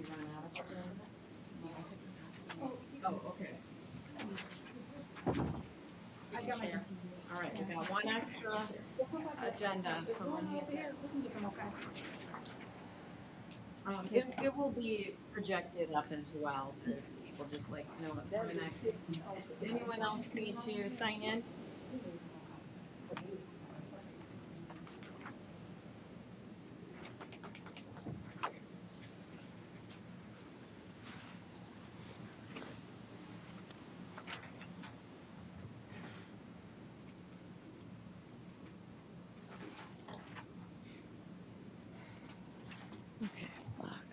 run out of it? Oh, okay. We can share. All right, we got one extra agenda, so we'll need it will be projected up as well, for people just like know what's coming next. Anyone else need to sign in? Okay, block.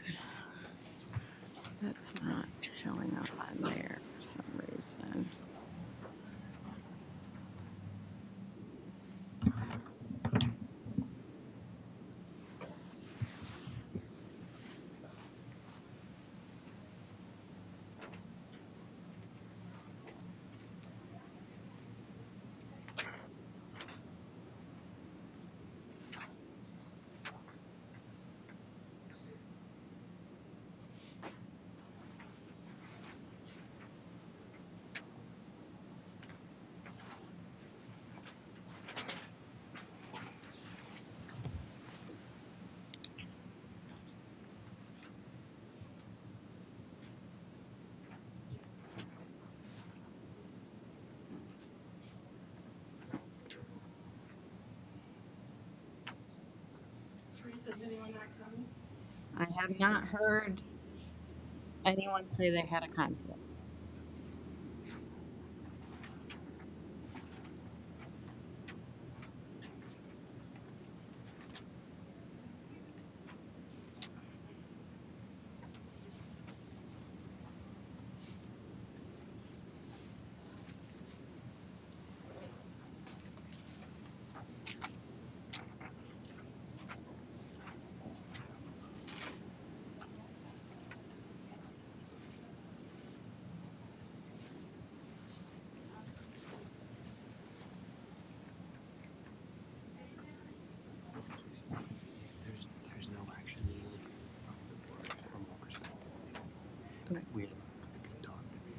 That's not showing up on there for some reason. I have not heard anyone say they had a conflict. There's no action needed from the board from our perspective. Okay. We had a good talk today.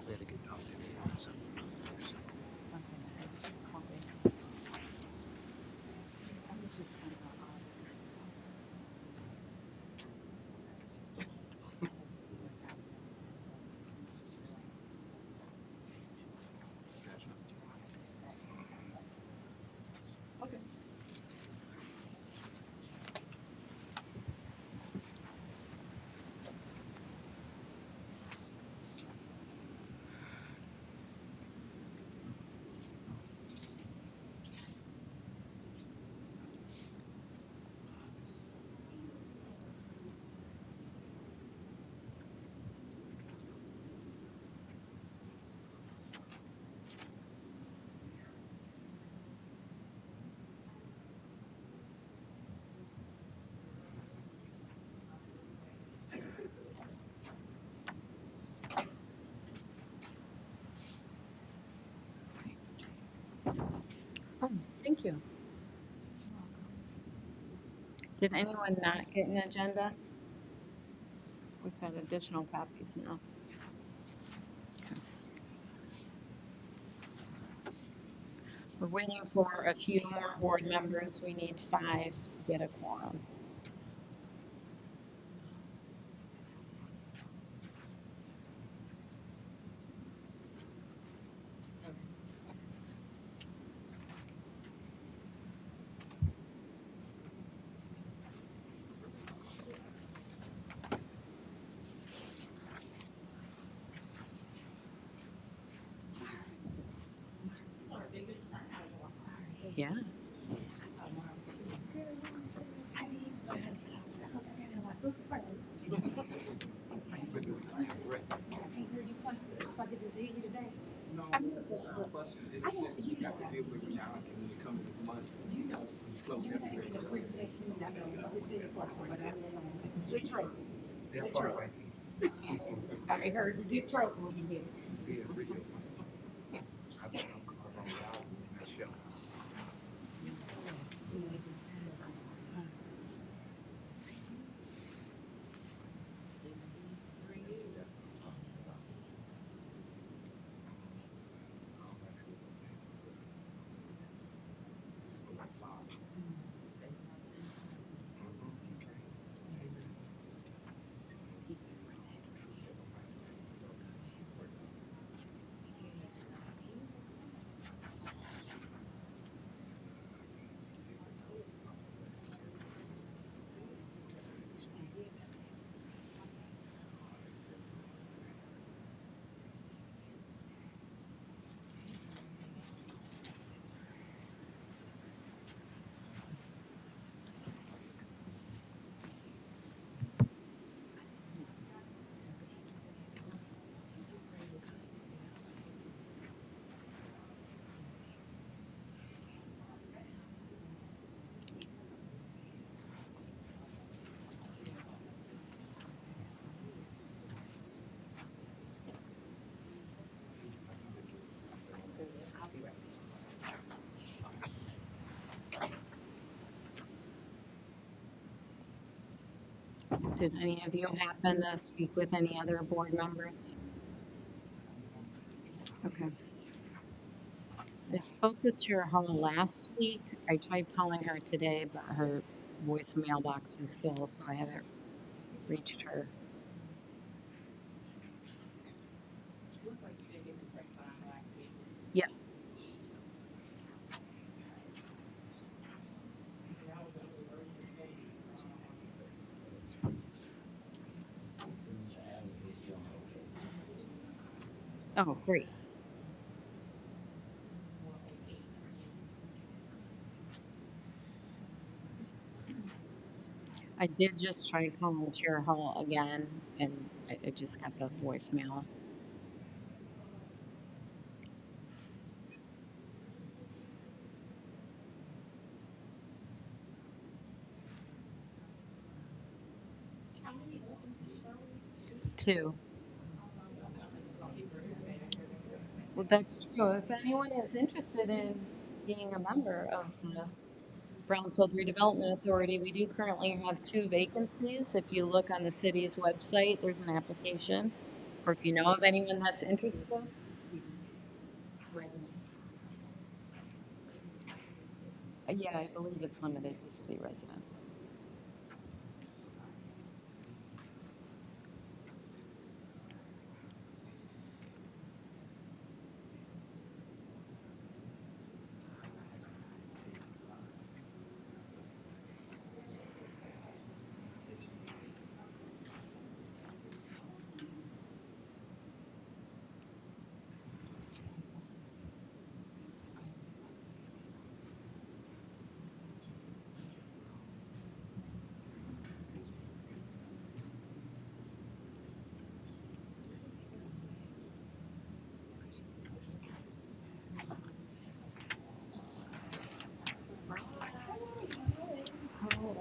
We had a good talk today on some. Gotcha. Okay. Oh, thank you. Did anyone not get an agenda? We've got additional copies now. Okay. We're waiting for a few more board members. We need 5 to get a quorum. Yeah. I mean, I don't see you got to deal with reality when it comes to this money. You know, flow everywhere. It's great protection. I know. Just say the plus one, but I don't know. Detroit. That part right there. I heard the Detroit when you did it. Yeah, real. I'm reality in that show. Did any of you happen to speak with any other board members? Okay. I spoke with Chair Hall last week. I tried calling her today, but her voicemail box is full, so I haven't reached her. Looks like you didn't get the text on last week. Yes. That was an urgent thing. Oh, great. I did just try calling Chair Hall again, and I just got the voicemail. How many vacancies shows? Two. Well, that's true. If anyone is interested in being a member of the Brownfield Redevelopment Authority, we do currently have 2 vacancies. If you look on the city's website, there's an application. Or if you know of anyone that's interested. Residents. Yeah, I believe it's limited to city residents.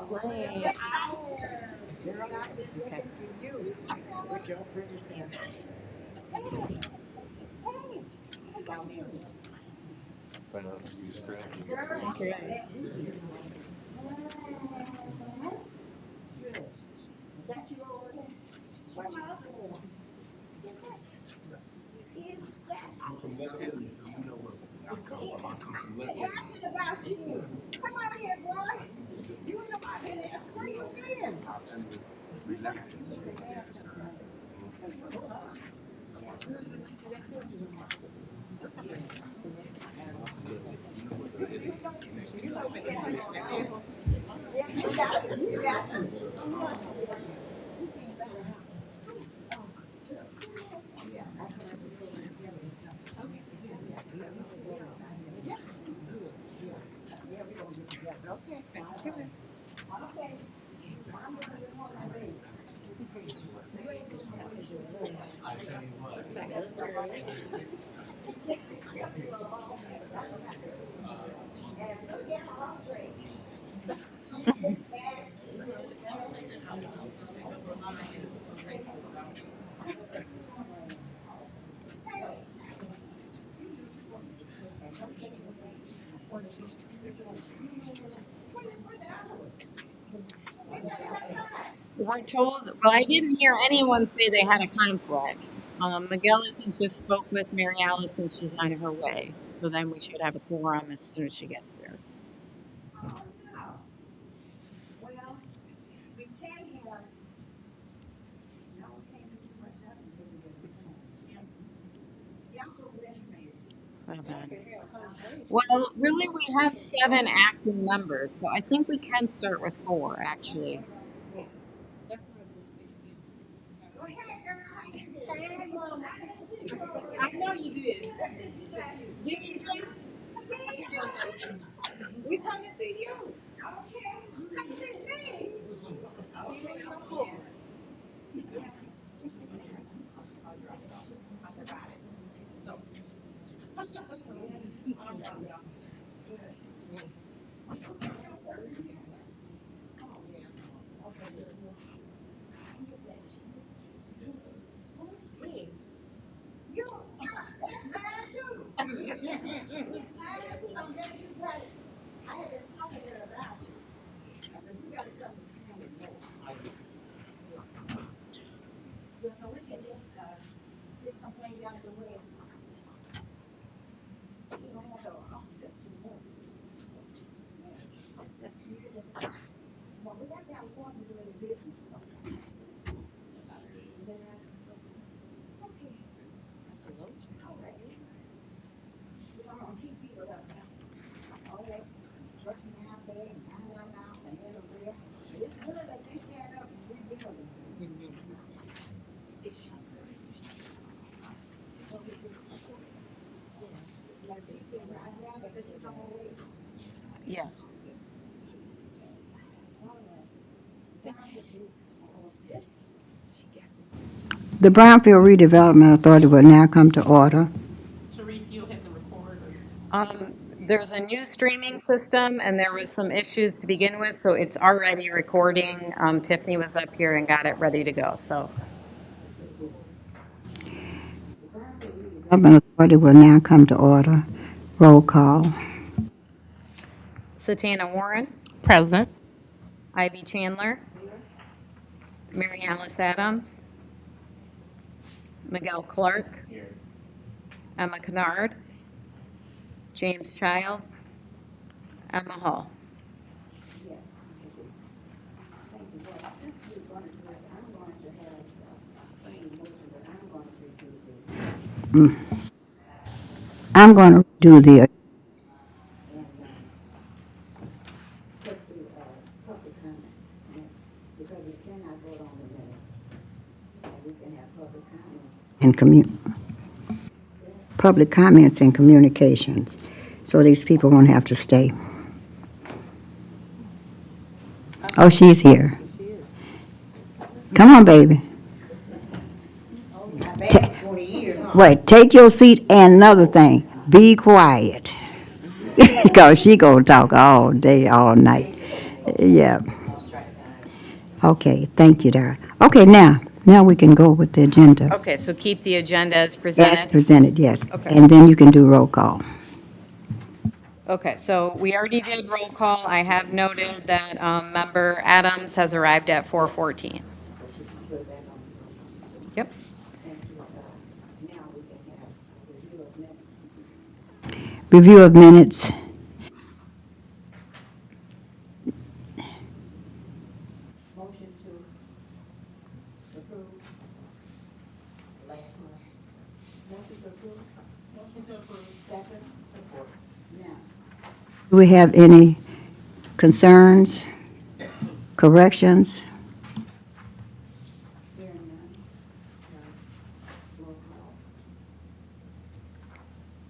Great. Girl, I've been looking for you with your pretty self. Hey, come here. Girl, Great. Good. Is that you over there? Where my other one? Is that? I'm from Left Italy, so you know where I come from. I come from Left Italy. Asking about you. Come on here, boy. You know I been there screaming. Relaxing. Yeah, you got it. You got it. Yeah, we gonna get together. Okay, sounds good. Okay. I'm gonna be on my way. And look at how straight. We weren't told, well, I didn't hear anyone say they had a conflict. Miguel just spoke with Mary Alice and she's on her way. So then we should have a quorum as soon as she gets here. Oh, no. Well, we can have, no, we can't do too much else until we get the phone. Yeah, I'm so glad you made it. 7. Well, really, we have 7 acting members, so I think we can start with 4, actually. That's what this week. Go ahead, girl. Hey, Mom, I didn't see you over there. I know you did. I said beside you. Did you too? We come to see you. Okay, come see me. Okay, Cool. You, it's mine too. It's mine too. I'm glad you got it. I had been talking to her about you. I said, you gotta come and see me more. Yes. The Brownfield Redevelopment Authority will now come to order. Sharif, you'll hit the record or? There's a new streaming system, and there was some issues to begin with, so it's already recording. Tiffany was up here and got it ready to go, so. Redevelopment Authority will now come to order. Roll call. Satana Warren, Present. Ivy Chandler, Mary Alice Adams, Miguel Clark, Emma Kennard, James Childs, Emma Hall. I'm going to do the public comments, because we cannot vote on the minutes. We can have public comments. Public comments and communications, so these people won't have to stay. Oh, she's here. Come on, baby. Wait, take your seat, and another thing, be quiet. Because she gonna talk all day, all night. Yeah. Okay, thank you, Dara. Okay, now we can go with the agenda. Okay, so keep the agenda as As presented. presented, yes. Okay. And then you can do roll call. Okay, so we already did roll call. I have noted that Member Adams has arrived at 4:14. Yep. Review of minutes. Motion to approve last month. Motion to approve. Motion to approve. Second. Support. Now. Do we have any concerns, corrections? Hearing none. Roll call.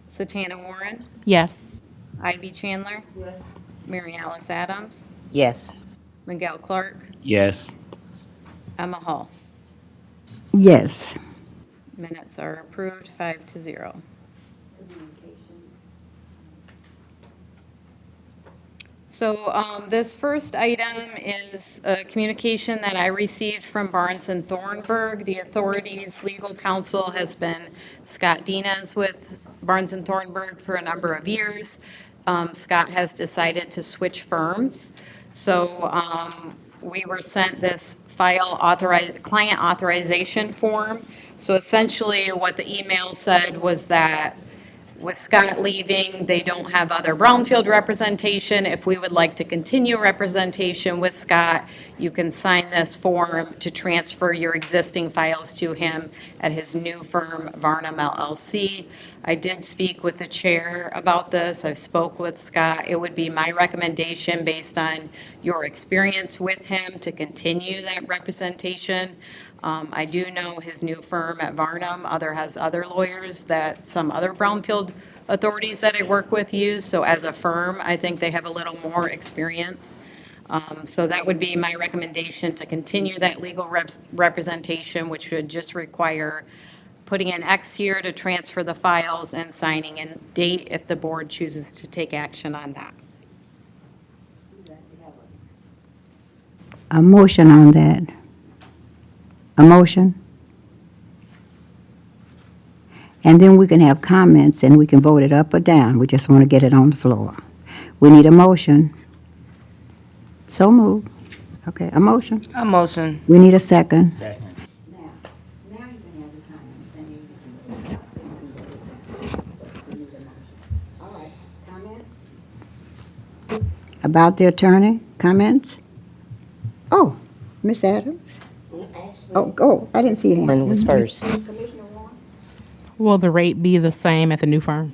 Satana Warren, Yes. Ivy Chandler, Yes. Mary Alice Adams, Yes. Miguel Clark, Yes. Emma Hall. Yes. Minutes are approved, 5-0. So this first item is a communication that I received from Barnes and Thornburg. The authority's legal counsel has been Scott Dinas with Barnes and Thornburg for a number of years. Scott has decided to switch firms. So we were sent this client authorization form. So essentially what the email said was that with Scott leaving, they don't have other Brownfield representation. If we would like to continue representation with Scott, you can sign this form to transfer your existing files to him at his new firm, Varnum LLC. I did speak with the chair about this. I've spoke with Scott. It would be my recommendation, based on your experience with him, to continue that representation. I do know his new firm at Varnum has other lawyers that some other Brownfield authorities that I work with use. So as a firm, I think they have a little more experience. So that would be my recommendation, to continue that legal representation, which would just require putting an X here to transfer the files and signing a date if the board chooses to take action on that. A motion on that. A motion? And then we can have comments and we can vote it up or down. We just want to get it on the floor. We need a motion. So moved. Okay, a motion. A motion. We need a second. Second. Now you can have the comments and then you can vote. All right, comments? About the attorney, comments? Oh, Miss Adams? Oh, I didn't see your hand. Brenda was first. Commissioner Warren? Will the rate be the same at the new firm?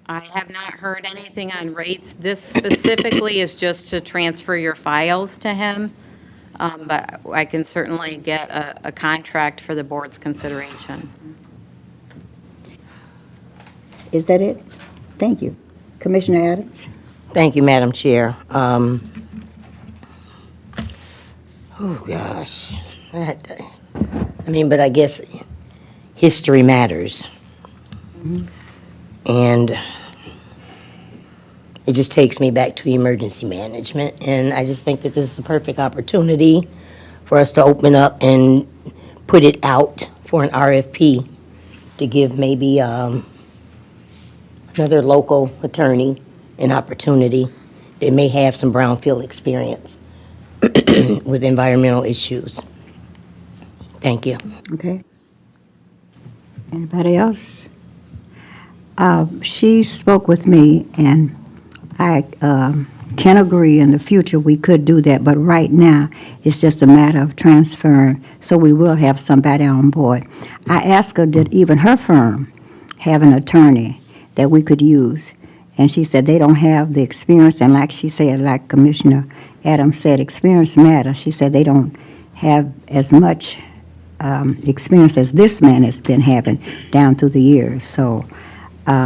I have not heard anything on rates. This specifically is just to transfer your files to him, but I can certainly get a contract for the board's consideration. Is that it? Thank you. Commissioner Adams? Thank you, Madam Chair. Oh, gosh. But I guess history matters. And it just takes me back to emergency management. And I just think that this is a perfect opportunity for us to open up and put it out for an RFP to give maybe another local attorney an opportunity that may have some brownfield experience with environmental issues. Thank you. Okay. Anybody else? She spoke with me, and I can agree in the future we could do that, but right now, it's just a matter of transferring, so we will have somebody on board. I asked her, did even her firm have an attorney that we could use? And she said they don't have the experience, and like she said, like Commissioner Adams said, experience matters. She said they don't have as much experience as this man has been having down through the years. So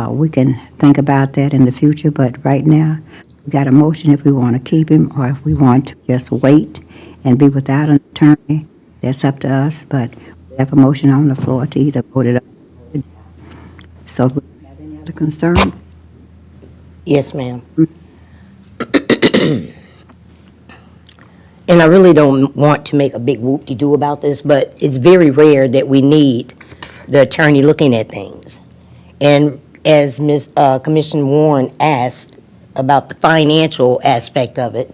we can think about that in the future, but right now, we got a motion if we want to keep him or if we want to just wait and be without an attorney. That's up to us, but we have a motion on the floor to either vote it up. So do we have any other concerns? Yes, ma'am. And I really don't want to make a big whoop-de-doo about this, but it's very rare that we need the attorney looking at things. And as Commissioner Warren asked about the financial aspect of it,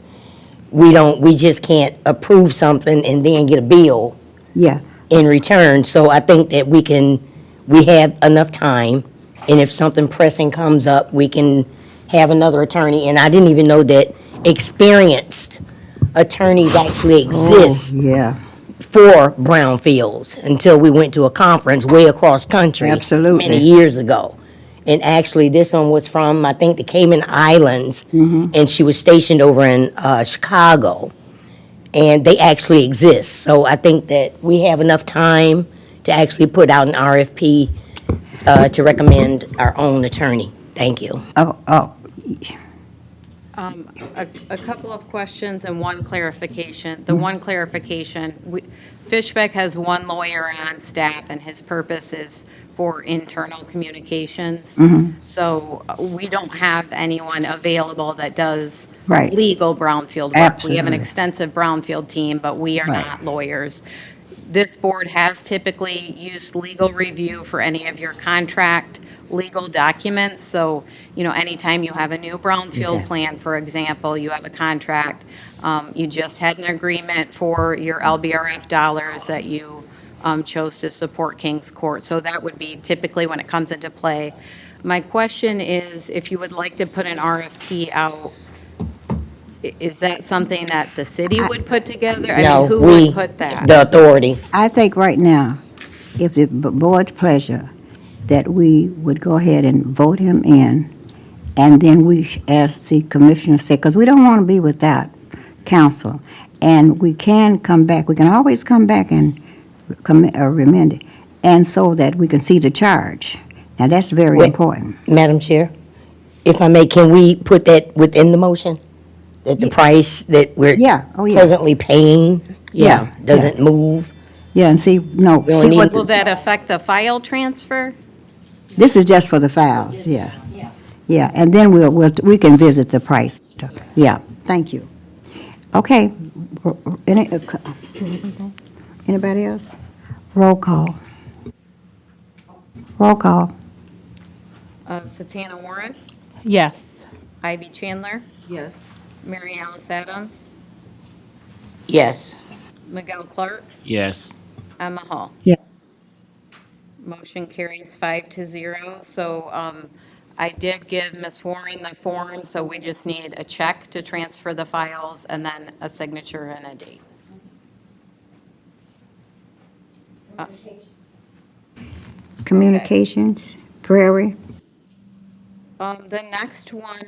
we just can't approve something and then get a bill Yeah, in return. So I think that we have enough time, and if something pressing comes up, we can have another attorney. And I didn't even know that experienced attorneys actually exist yeah, for brownfields until we went to a conference way across country. Absolutely. Many years ago. And actually, this one was from, I think, the Cayman Islands, and she was stationed over in Chicago. And they actually exist. So I think that we have enough time to actually put out an RFP to recommend our own attorney. Thank you. oh, A couple of questions and one clarification. The one clarification, Fishbeck has one lawyer on staff, and his purpose is for internal communications. So we don't have anyone available that does Right. legal brownfield work. We have Absolutely. an extensive brownfield team, but we are Right. not lawyers. This board has typically used legal review for any of your contract legal documents. So, anytime you have a new brownfield Okay. plan, for example, you have a contract, you just had an agreement for your LBRF dollars that you chose to support King's Court. So that would be typically when it comes into play. My question is, if you would like to put an RFP out, is that something that the city would put together? I No, mean, who we, would put that? the authority. I think right now, if the board's pleasure, that we would go ahead and vote him in, and then we, as the commissioner said, because we don't want to be without counsel, and we can come back, we can always come back and amend it, and so that we can see the charge. Now, that's very Wait. important. Madam Chair, if I may, can we put that within the motion? That the Yeah. price that we're Yeah, oh, yeah. presently paying, Yeah, doesn't move? Yeah, and see, no, We don't see need what, Will that affect the file transfer? this is just for the files, yeah. Yeah, and then we can visit the price. Yeah, thank you. Okay. Anybody else? Roll call. Roll call. Satana Warren, Yes. Ivy Chandler, Yes. Mary Alice Adams, Yes. Miguel Clark, Yes. Emma Hall. Yeah. Motion carries 5-0. So I did give Ms. Warren the form, so we just need a check to transfer the files and then a signature and a date. Communications, Prairie. The next one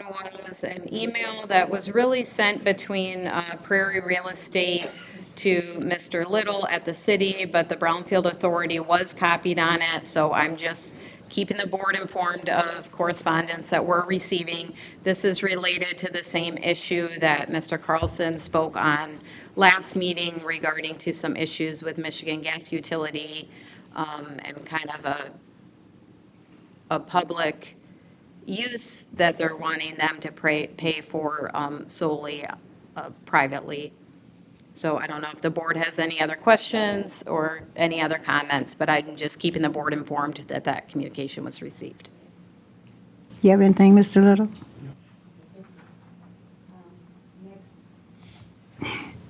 was an email that was really sent between Prairie Real Estate to Mr. Little at the city, but the Brownfield Authority was copied on it, so I'm just keeping the board informed of correspondence that we're receiving. This is related to the same issue that Mr. Carlson spoke on last meeting regarding to some issues with Michigan Gas Utility, and kind of a public use that they're wanting them to pay for solely privately. So I don't know if the board has any other questions or any other comments, but I'm just keeping the board informed that that communication was received. You have anything, Mr. Little?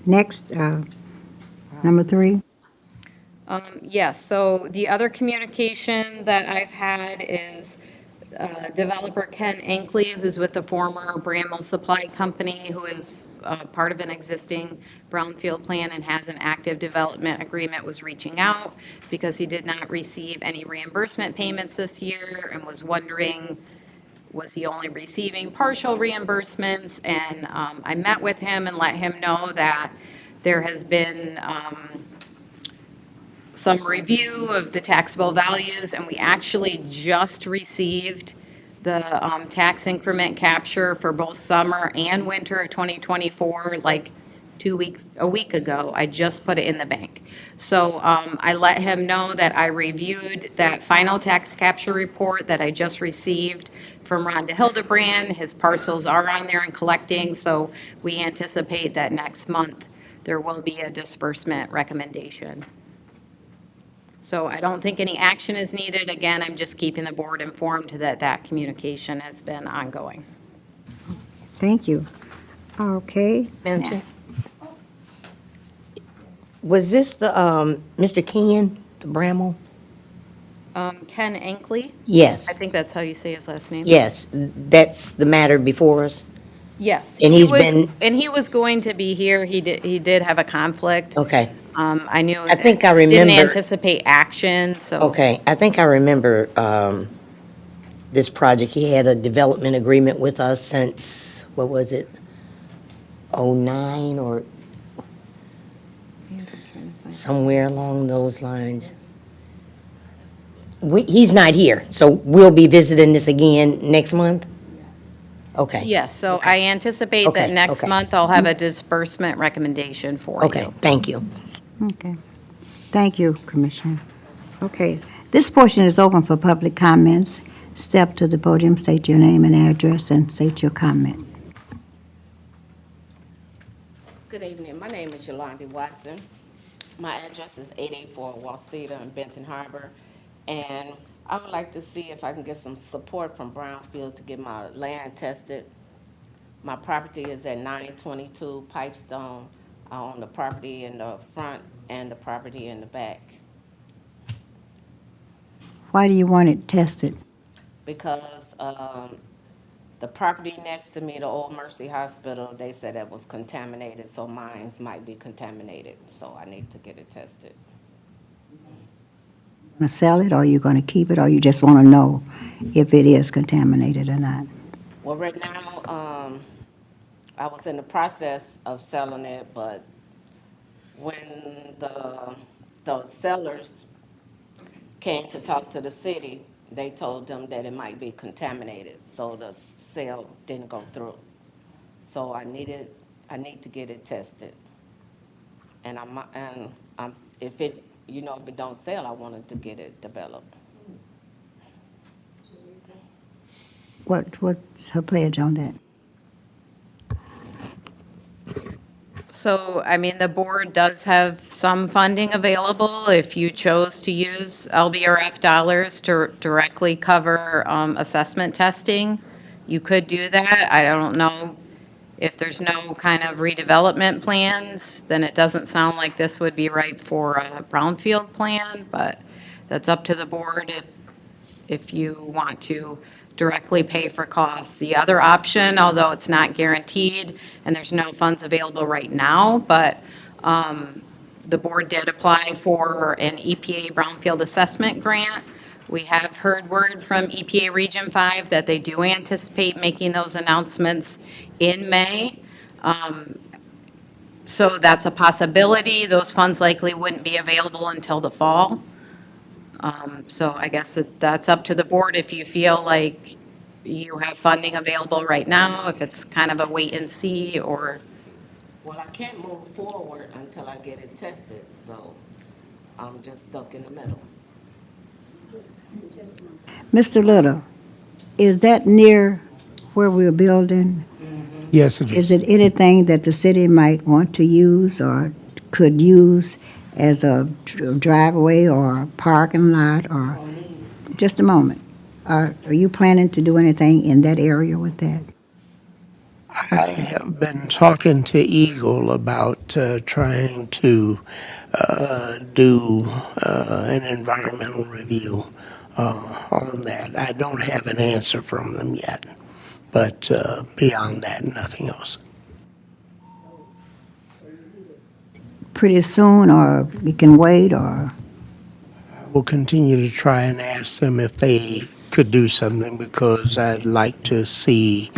Next, number 3. Yes, so the other communication that I've had is developer Ken Ankley, who's with the former Bramwell Supply Company, who is part of an existing brownfield plan and has an active development agreement, was reaching out because he did not receive any reimbursement payments this year and was wondering, was he only receiving partial reimbursements? And I met with him and let him know that there has been some review of the taxable values, and we actually just received the tax increment capture for both summer and winter of 2024, like a week ago. I just put it in the bank. So I let him know that I reviewed that final tax capture report that I just received from Rhonda Hildebrand. His parcels are on there and collecting, so we anticipate that next month there will be a disbursement recommendation. So I don't think any action is needed. Again, I'm just keeping the board informed that that communication has been ongoing. Thank you. Okay. Madam Chair? Was this the, Mr. Ken, the Bramwell? Ken Ankley, Yes, I think that's how you say his last name. yes, that's the matter before us. Yes. And he's been- And he was going to be here. He did have a conflict. Okay, I knew. I think I Didn't remember- anticipate action, so. okay. I think I remember this project. He had a development agreement with us since, what was it? '09 or somewhere along those lines. He's not here, so we'll be visiting this again next month? Okay. Yes, so I anticipate that Okay, next okay. month I'll have a disbursement recommendation for you. Okay, thank you. Okay. Thank you, Commissioner. Okay. This portion is open for public comments. Step to the podium, state your name and address, and state your comment. Good evening. My name is Yolanda Watson. My address is 884 Waseda in Benton Harbor. And I would like to see if I can get some support from Brownfield to get my land tested. My property is at 922 Pipestone. I own the property in the front and the property in the back. Why do you want it tested? Because the property next to me, the Old Mercy Hospital, they said it was contaminated, so mine might be contaminated. So I need to get it tested. Going to sell it, or you going to keep it, or you just want to know if it is contaminated or not? Well, right now, I was in the process of selling it, but when the sellers came to talk to the city, they told them that it might be contaminated, so the sale didn't go through. So I need to get it tested. And if it don't sell, I wanted to get it developed. What's her pledge on that? So, I mean, the board does have some funding available if you chose to use LBRF dollars to directly cover assessment testing. You could do that. I don't know if there's no kind of redevelopment plans, then it doesn't sound like this would be right for a brownfield plan, but that's up to the board if you want to directly pay for costs. The other option, although it's not guaranteed and there's no funds available right now, but the board did apply for an EPA Brownfield Assessment Grant. We have heard word from EPA Region 5 that they do anticipate making those announcements in May. So that's a possibility. Those funds likely wouldn't be available until the fall. So I guess that's up to the board if you feel like you have funding available right now, if it's kind of a wait and see, or, Well, I can't move forward until I get it tested, so I'm just stuck in the middle. Mr. Little, is that near where we're building? Yes, it Is is. it anything that the city might want to use or could use as a driveway or a parking lot or, just a moment. Are you planning to do anything in that area with that? I have been talking to Eagle about trying to do an environmental review on that. I don't have an answer from them yet, but beyond that, nothing else. Pretty soon, or we can wait, or? We'll continue to try and ask them if they could do something because I'd like to see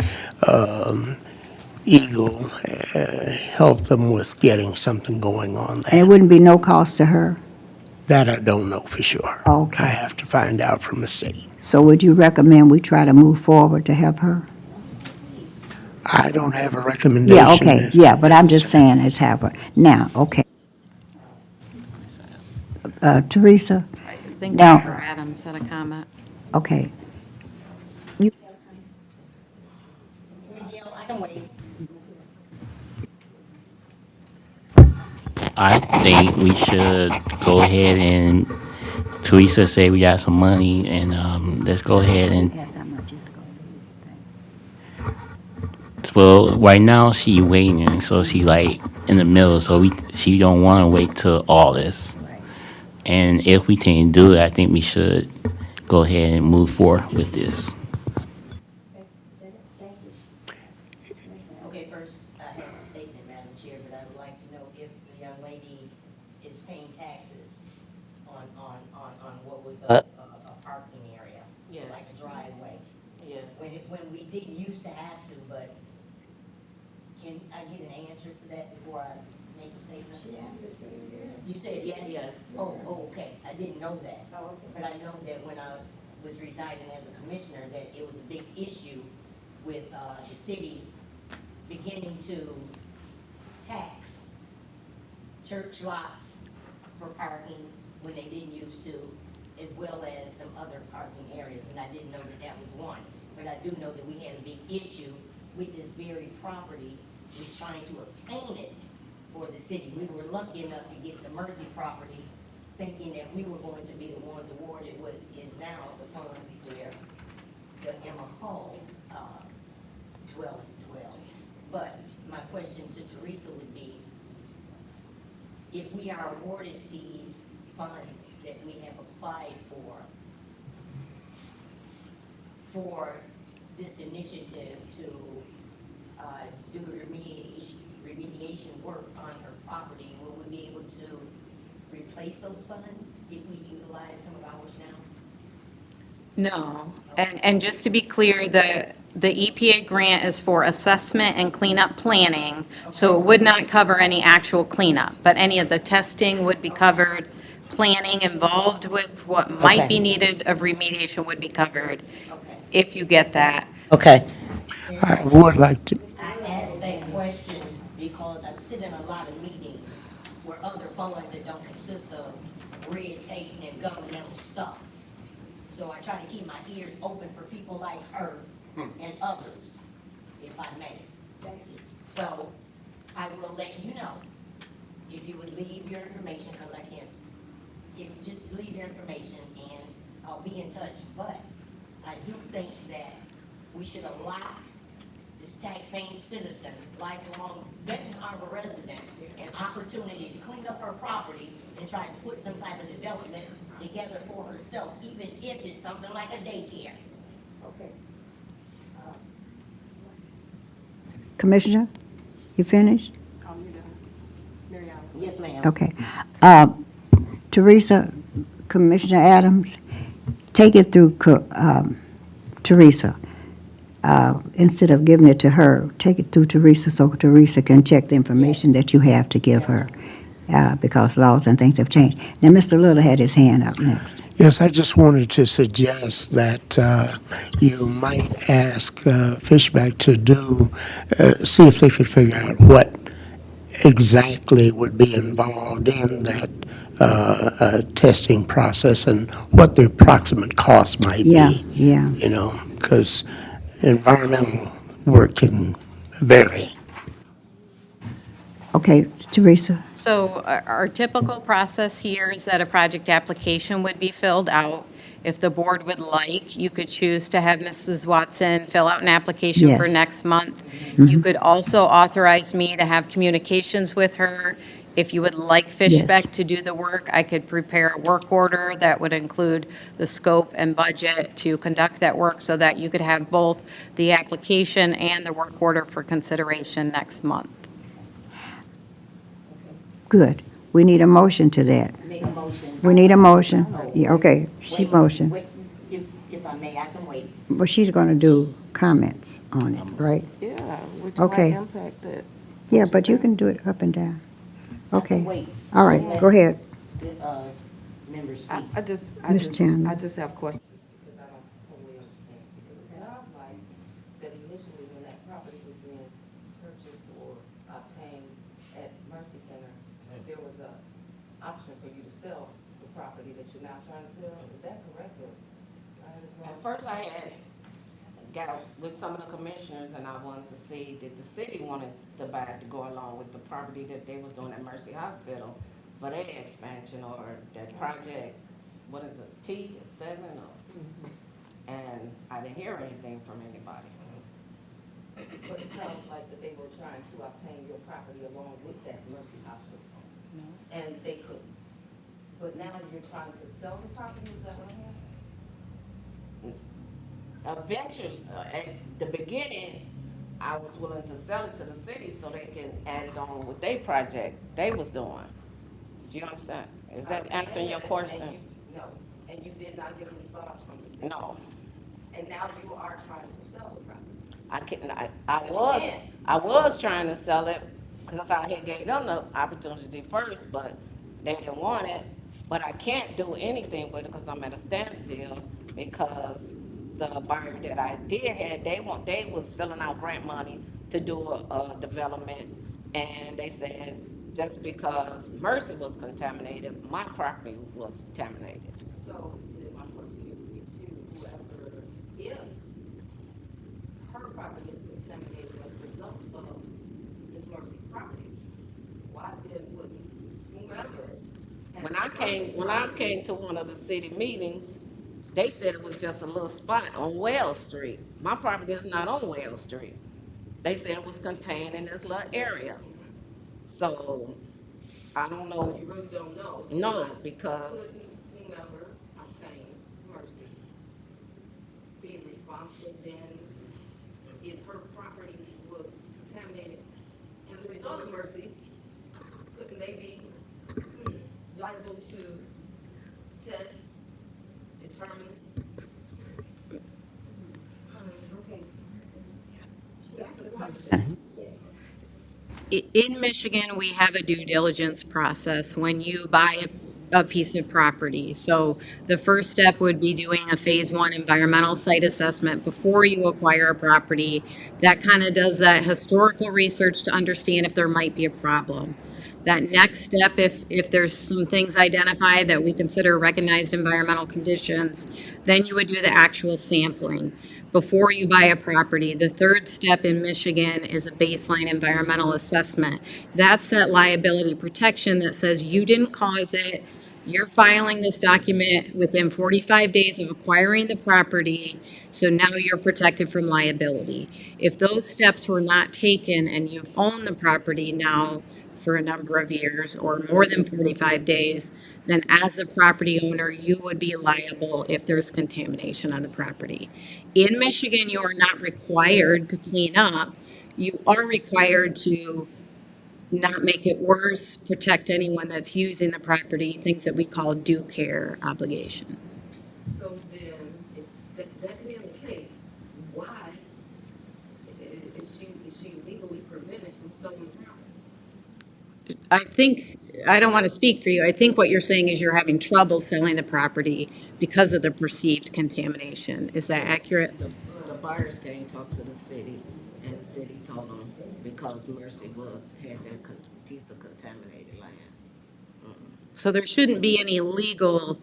Eagle help them with getting something going on And it there. wouldn't be no cost to her? That I don't know for sure. Okay. I have to find out from the state. So would you recommend we try to move forward to help her? I don't have a recommendation. Yeah, okay, yeah, but I'm just saying it's have her. Now, okay. Teresa, I think Now- Dr. Adams had a comment. okay. I think we should go ahead and, Teresa said we got some money, and let's go ahead and, well, right now she waiting, so she like in the middle, so she don't want to wait till August. And if we can do it, I think we should go ahead and move forward with this. Okay, first, I have a statement, Madam Chair, but I would like to know if the young lady is paying taxes on what was a parking area, like a Yes, driveway. yes. When we didn't used to have to, but can I get an answer to that before I make a statement? You said yes? Yes. Oh, okay, I didn't know that. But I know that when I was residing as a commissioner, that it was a big issue with the city beginning to tax church lots for parking when they didn't used to, as well as some other parking areas, and I didn't know that that was one. But I do know that we had a big issue with this very property, with trying to obtain it for the city. We were lucky enough to get the Mersey property, thinking that we were going to be the ones awarded what is now the funds where the Emma Hall dwells. But my question to Teresa would be, if we are awarded these funds that we have applied for this initiative to do remediation work on her property, will we be able to replace those funds if we utilize some of ours now? No, and just to be clear, the EPA grant is for assessment and cleanup planning, so it would not cover any actual cleanup, but any of the testing would be covered, planning involved with what might be Okay. needed of remediation would be covered, Okay. if you get that. Okay. I would like to, I asked that question because I sit in a lot of meetings where other funds that don't consist of red tape and governmental stuff. So I try to keep my ears open for people like her and others, if I may. Thank you. So I will let you know if you would leave your information, because I can't, if you just leave your information and I'll be in touch. But I do think that we should allot this taxpaying citizen, lifelong Benton Harbor resident, an opportunity to clean up her property and try to put some type of development together for herself, even if it's something like a daycare. Okay. Commissioner, you finished? Yes, ma'am. Okay. Teresa, Commissioner Adams, take it through Teresa. Instead of giving it to her, take it through Teresa so Teresa can check the information that you have to give her. because laws and things have changed. Now, Mr. Little had his hand up next. Yes, I just wanted to suggest that you might ask Fishback to see if they could figure out what exactly would be involved in that testing process and what the approximate cost might Yeah, be. yeah. You know, because environmental work can vary. Okay, Teresa. So our typical process here is that a project application would be filled out. If the board would like, you could choose to have Mrs. Watson fill out an application for Yes. next month. You could also authorize me to have communications with her. If you would like Fishbeck to do the work, I could prepare a work order that would include the scope and budget to conduct that work so that you could have both the application and the work order for consideration next month. Good. We need a motion to that. Make a motion. We need a motion. Yeah, okay, she Wait, motioned. wait, if I may, I can wait. But she's going to do comments on it, right? Yeah, which Okay. might impact that. Yeah, but you can do it up and down. Okay. Wait. All right, go ahead. The members I, speak. I just, Ms. Chandler. I just have questions. Because I don't totally understand. Because it sounds like that initially when that property was being purchased or obtained at Mercy Center, there was a option for you to sell the property that you're now trying to sell. Is that correct or? At first I had got with some of the commissioners and I wanted to see, did the city wanted to buy it to go along with the property that they was doing at Mercy Hospital for their expansion or that project, what is it, T7 or? And I didn't hear anything from anybody. But it sounds like that they were trying to obtain your property along with that Mercy Hospital. No. And they couldn't. But now you're trying to sell the property, is that what I'm hearing? Eventually, at the beginning, I was willing to sell it to the city so they can add it on with their project they was doing. Do you understand? Is that answering your question? No, and you did not get a response from the city. No. And now you are trying to sell the property. I was trying to sell it because I had gave them the opportunity first, but they didn't want it. But I can't do anything with it because I'm at a standstill because the buyer that I did have, they was filling out grant money to do a development. And they said, just because Mercy was contaminated, my property was contaminated. So then my question is to whoever, if her property is contaminated as a result of Ms. Mercy's property, why then wouldn't whomever? When I came to one of the city meetings, they said it was just a little spot on Wells Street. My property is not on Wells Street. They said it was contained in this little area. So, I don't know. You really don't know. No, because Couldn't whomever obtain Mercy be responsible then if her property was contaminated as a result of Mercy? Couldn't they be liable to test, determine? Okay. That's the question. In Michigan, we have a due diligence process when you buy a piece of property. So the first step would be doing a phase one environmental site assessment before you acquire a property. That kind of does that historical research to understand if there might be a problem. That next step, if there's some things identified that we consider recognized environmental conditions, then you would do the actual sampling before you buy a property. The third step in Michigan is a baseline environmental assessment. That's that liability protection that says you didn't cause it. You're filing this document within 45 days of acquiring the property, so now you're protected from liability. If those steps were not taken and you've owned the property now for a number of years or more than 45 days, then as the property owner, you would be liable if there's contamination on the property. In Michigan, you are not required to clean up. You are required to not make it worse, protect anyone that's using the property, things that we call due care obligations. So then, if that being the case, why is she legally prevented from selling the property? I think I don't want to speak for you. I think what you're saying is you're having trouble selling the property because of the perceived contamination. Is that accurate? The buyers came talk to the city, and the city told them because Mercy had that piece of contaminated land. So there shouldn't be any legal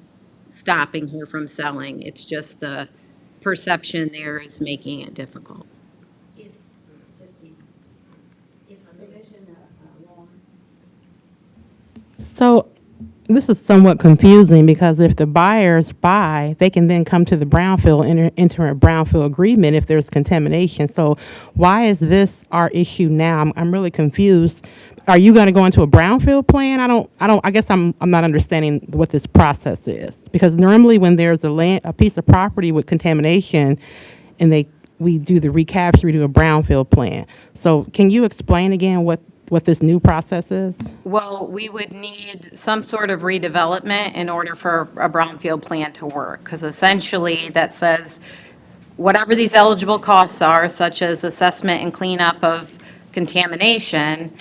stopping her from selling. It's just the perception there is making it difficult. If, let's see, if Commissioner Warren, So this is somewhat confusing because if the buyers buy, they can then come to the Brownfield, enter a Brownfield agreement if there's contamination. So why is this our issue now? I'm really confused. Are you going to go into a Brownfield plan? I guess I'm not understanding what this process is. Because normally when there's a piece of property with contamination and we do the recapture, we do a Brownfield plan. So can you explain again what this new process is? Well, we would need some sort of redevelopment in order for a brownfield plan to work, because essentially that says whatever these eligible costs are, such as assessment and cleanup of contamination,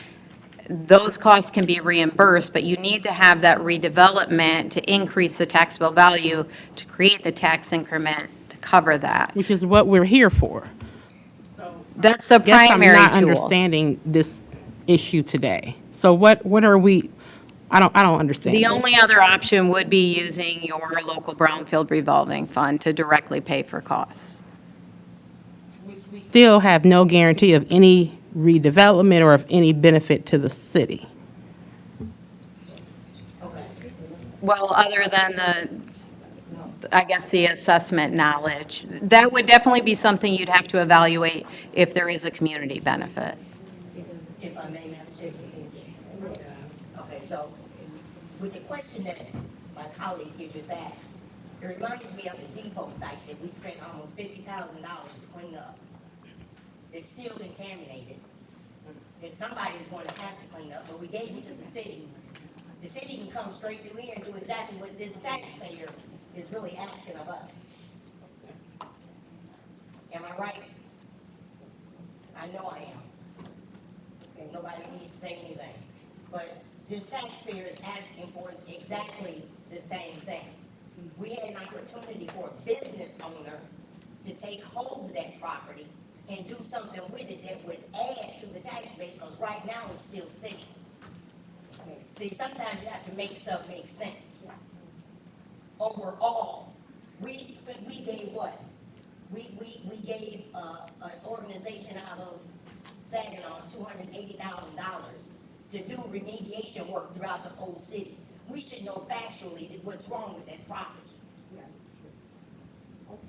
those costs can be reimbursed, but you need to have that redevelopment to increase the taxable value to create the tax increment to cover that. Which is what we're here for. That's the Guess I'm primary not tool. understanding this issue today. So what are we, I don't understand The this. only other option would be using your local brownfield revolving fund to directly pay for costs. Still have no guarantee of any redevelopment or of any benefit to the city. Well, other than I guess, the assessment knowledge. That would definitely be something you'd have to evaluate if there is a community benefit. If I may, Madam Chair. Okay, so with the question that my colleague here just asked, it reminds me of the depot site that we spent almost $50,000 to clean up. It's still contaminated. And somebody's going to have to clean up, but we gave it to the city. The city can come straight through here and do exactly what this taxpayer is really asking of us. Am I right? I know I am. And nobody needs to say anything. But this taxpayer is asking for exactly the same thing. We had an opportunity for a business owner to take hold of that property and do something with it that would add to the tax base, because right now it's still sitting. See, sometimes you have to make stuff make sense. Overall, we gave what? We gave an organization out of Saginaw $280,000 to do remediation work throughout the whole city. We should know factually what's wrong with that property.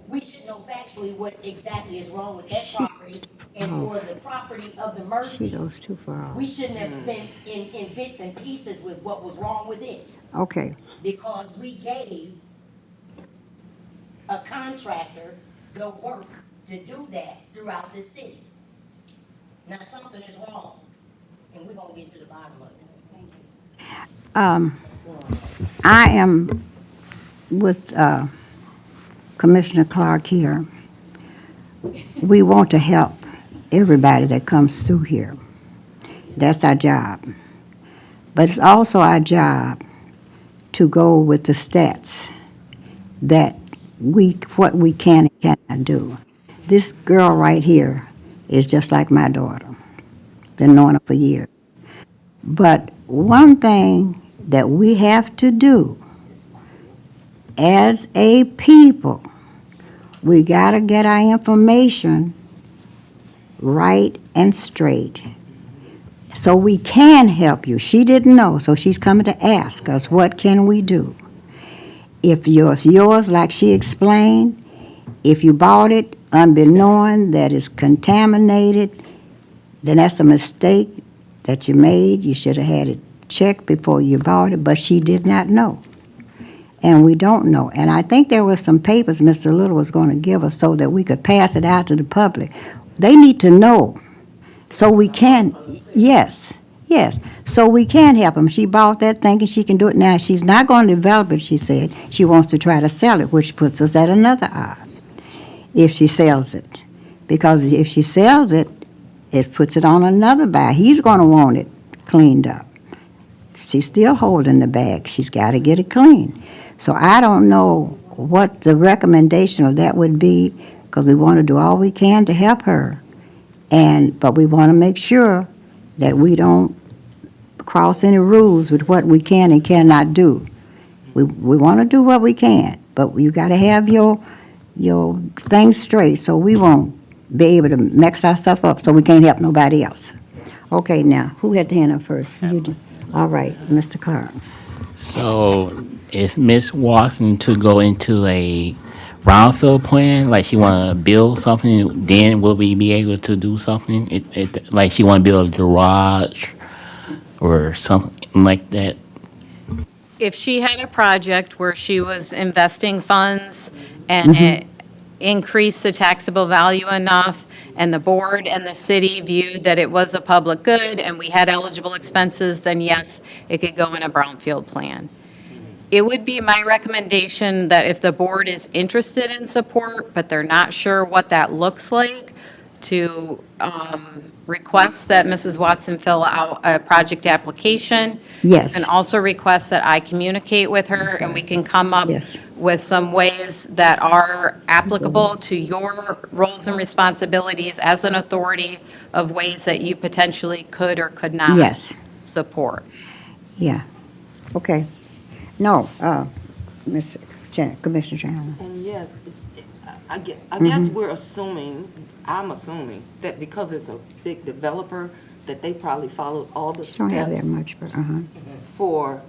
We should know factually what exactly is wrong with that property, and for the property of the Mercy, she goes too far off. we shouldn't have been in bits and pieces with what was wrong with it, Okay, because we gave a contractor the work to do that throughout the city. Now, something is wrong, and we're gonna get to the bottom of it. Thank you. I am with Commissioner Clark here. We want to help everybody that comes through here. That's our job. But it's also our job to go with the stats that what we can and cannot do. This girl right here is just like my daughter. Been knowing her for years. But one thing that we have to do as a people, we got to get our information right and straight so we can help you. She didn't know, so she's coming to ask us, what can we do? If yours, like she explained, if you bought it unbeknown that it's contaminated, then that's a mistake that you made. You should have had it checked before you bought it, but she did not know. And we don't know. And I think there were some papers Mr. Little was going to give us so that we could pass it out to the public. They need to know so we can, yes, so we can help them. She bought that thinking she can do it now. She's not going to develop it, she said. She wants to try to sell it, which puts us at another odd if she sells it. Because if she sells it, it puts it on another buyer. He's going to want it cleaned up. she's still holding the bag. She's got to get it clean. So I don't know what the recommendation of that would be, because we want to do all we can to help her. But we want to make sure that we don't cross any rules with what we can and cannot do. We want to do what we can, but you got to have your things straight, so we won't be able to mix ourselves up so we can't help nobody else. Okay, now, who had the hand up first? You do. All right, Mr. Clark. So is Miss Watson to go into a brownfield plan? Like she want to build something, then will we be able to do something? Like she want to build a garage or something like that? If she had a project where she was investing funds and it increased the taxable value enough, and the board and the city viewed that it was a public good and we had eligible expenses, then yes, it could go in a brownfield plan. It would be my recommendation that if the board is interested in support, but they're not sure what that looks like, to request that Mrs. Watson fill out a project application. Yes. And also request that I communicate with her and we can come up Yes. with some ways that are applicable to your roles and responsibilities as an authority, of ways that you potentially could or could not Yes. support. Yeah, okay. No, Commissioner Chandler. And yes, I guess I'm assuming that because it's a big developer, that they probably followed all the She don't have that steps much, but, for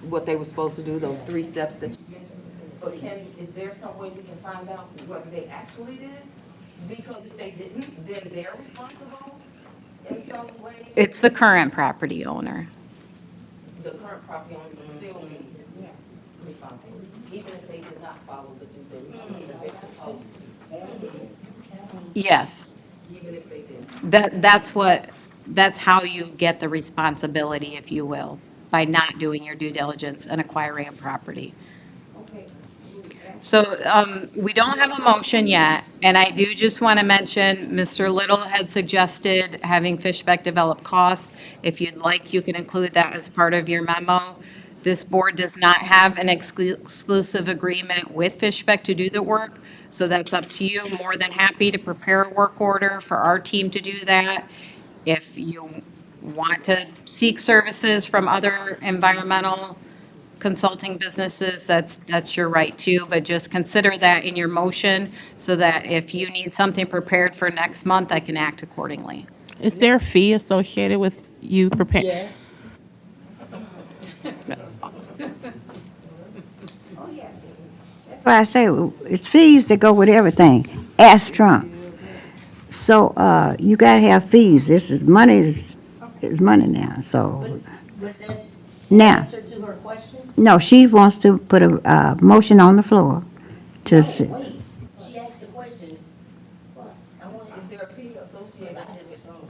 what they were supposed to do, those 3 steps that you mentioned. But is there some way we can find out whether they actually did? Because if they didn't, then they're responsible in some way? It's the current property owner. The current property owner would still be responsible, even if they did not follow the due diligence that they're supposed to, Yes. even if they did. That's how you get the responsibility, if you will, by not doing your due diligence and acquiring a property. So we don't have a motion yet, and I do just want to mention, Mr. Little had suggested having Fishbeck develop costs. If you'd like, you can include that as part of your memo. This board does not have an exclusive agreement with Fishbeck to do the work, so that's up to you. More than happy to prepare a work order for our team to do that. If you want to seek services from other environmental consulting businesses, that's your right too, but just consider that in your motion so that if you need something prepared for next month, I can act accordingly. Is there a fee associated with you preparing? Yes. that's why I say, it's fees that go with everything. Ask Trump. So, you gotta have fees. Money is money now, so. Was that Now, answer to her question? no, she wants to put a motion on the floor to, Wait, she asked the question. What? Is there a fee associated? I just assumed.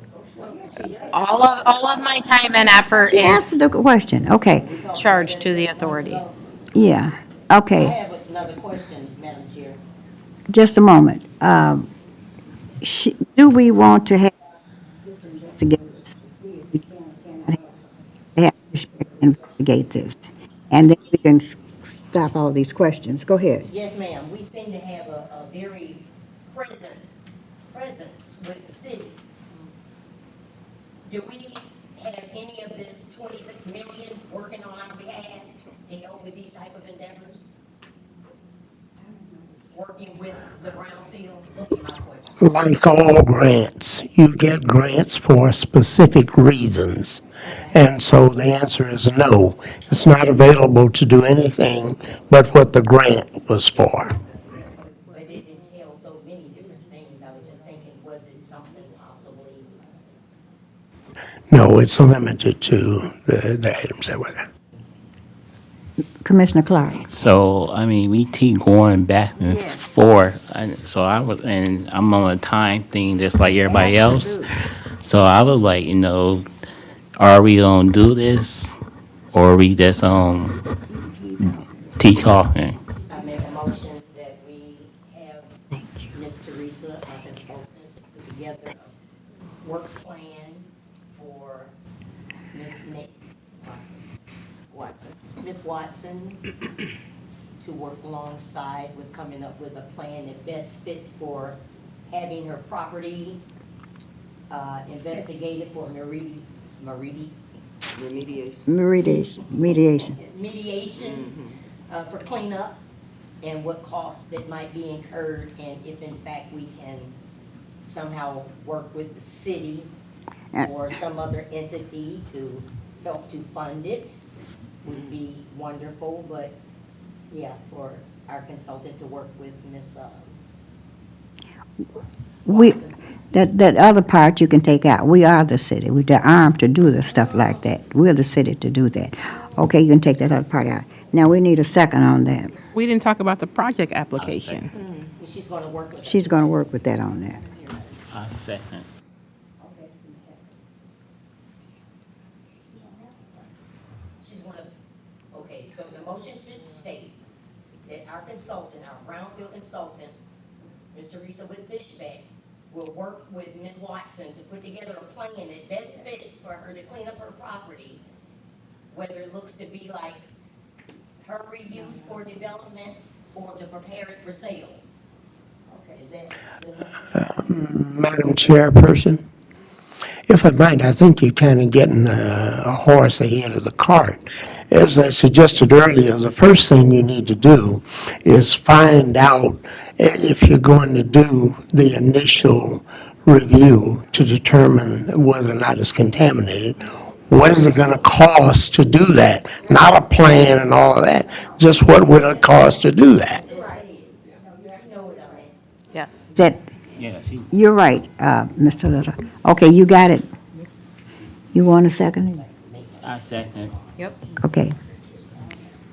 All of my time and effort she answered is the question, okay, charged to the authority. yeah, I okay, have another question, Madam Chair. just a moment. Do we want to have investigate this? And then we can stop all these questions. Go ahead. Yes, ma'am. We seem to have a very presence with the city. Do we have any of this 20 million working on our behalf to help with these type of endeavors? Working with the brownfields? This is my question. Like all grants, you get grants for specific reasons. And so the answer is no. It's not available to do anything but what the grant was for. But it entails so many different things. I was just thinking, was it something possibly? No, it's limited to the items that were there. Commissioner Clark. So, I mean, we keep going back and forth. And I'm on a time thing just like everybody else. So I was like, are we gonna do this or are we just tea talking? I make a motion that we have Ms. Teresa, our consultant, put together a work plan for Ms. Nick Watson. Ms. Watson to work alongside with coming up with a plan that best fits for having her property investigated for mediation for cleanup, and what costs that might be incurred, and if in fact we can somehow work with the city or some other entity to help to fund it would be wonderful. But yeah, for our consultant to work with Ms. We, Watson. that other part you can take out. We are the city. We're the arm to do the stuff like that. We're the city to do that. Okay, you can take that other part out. Now, we need a second on that. We didn't talk about the project application. She's gonna work with. She's gonna work with that on that. I second. She's gonna, okay, so the motion should state that our consultant, our Brownfield consultant, Ms. Teresa with Fishback, will work with Ms. Watson to put together a plan that best fits for her to clean up her property, whether it looks to be like her reuse for development or to prepare it for sale. Okay, is that? Madam Chairperson, if I might, I think you're kind of getting a horse ahead of the cart. As I suggested earlier, the first thing you need to do is find out if you're going to do the initial review to determine whether or not it's contaminated. What is it going to cost to do that? Not a plan and all of that, just what would it cost to do that? Yes. That, Yeah, you're right, Mr. Little. Okay, you got it. You want a second? I second. Yep. Okay,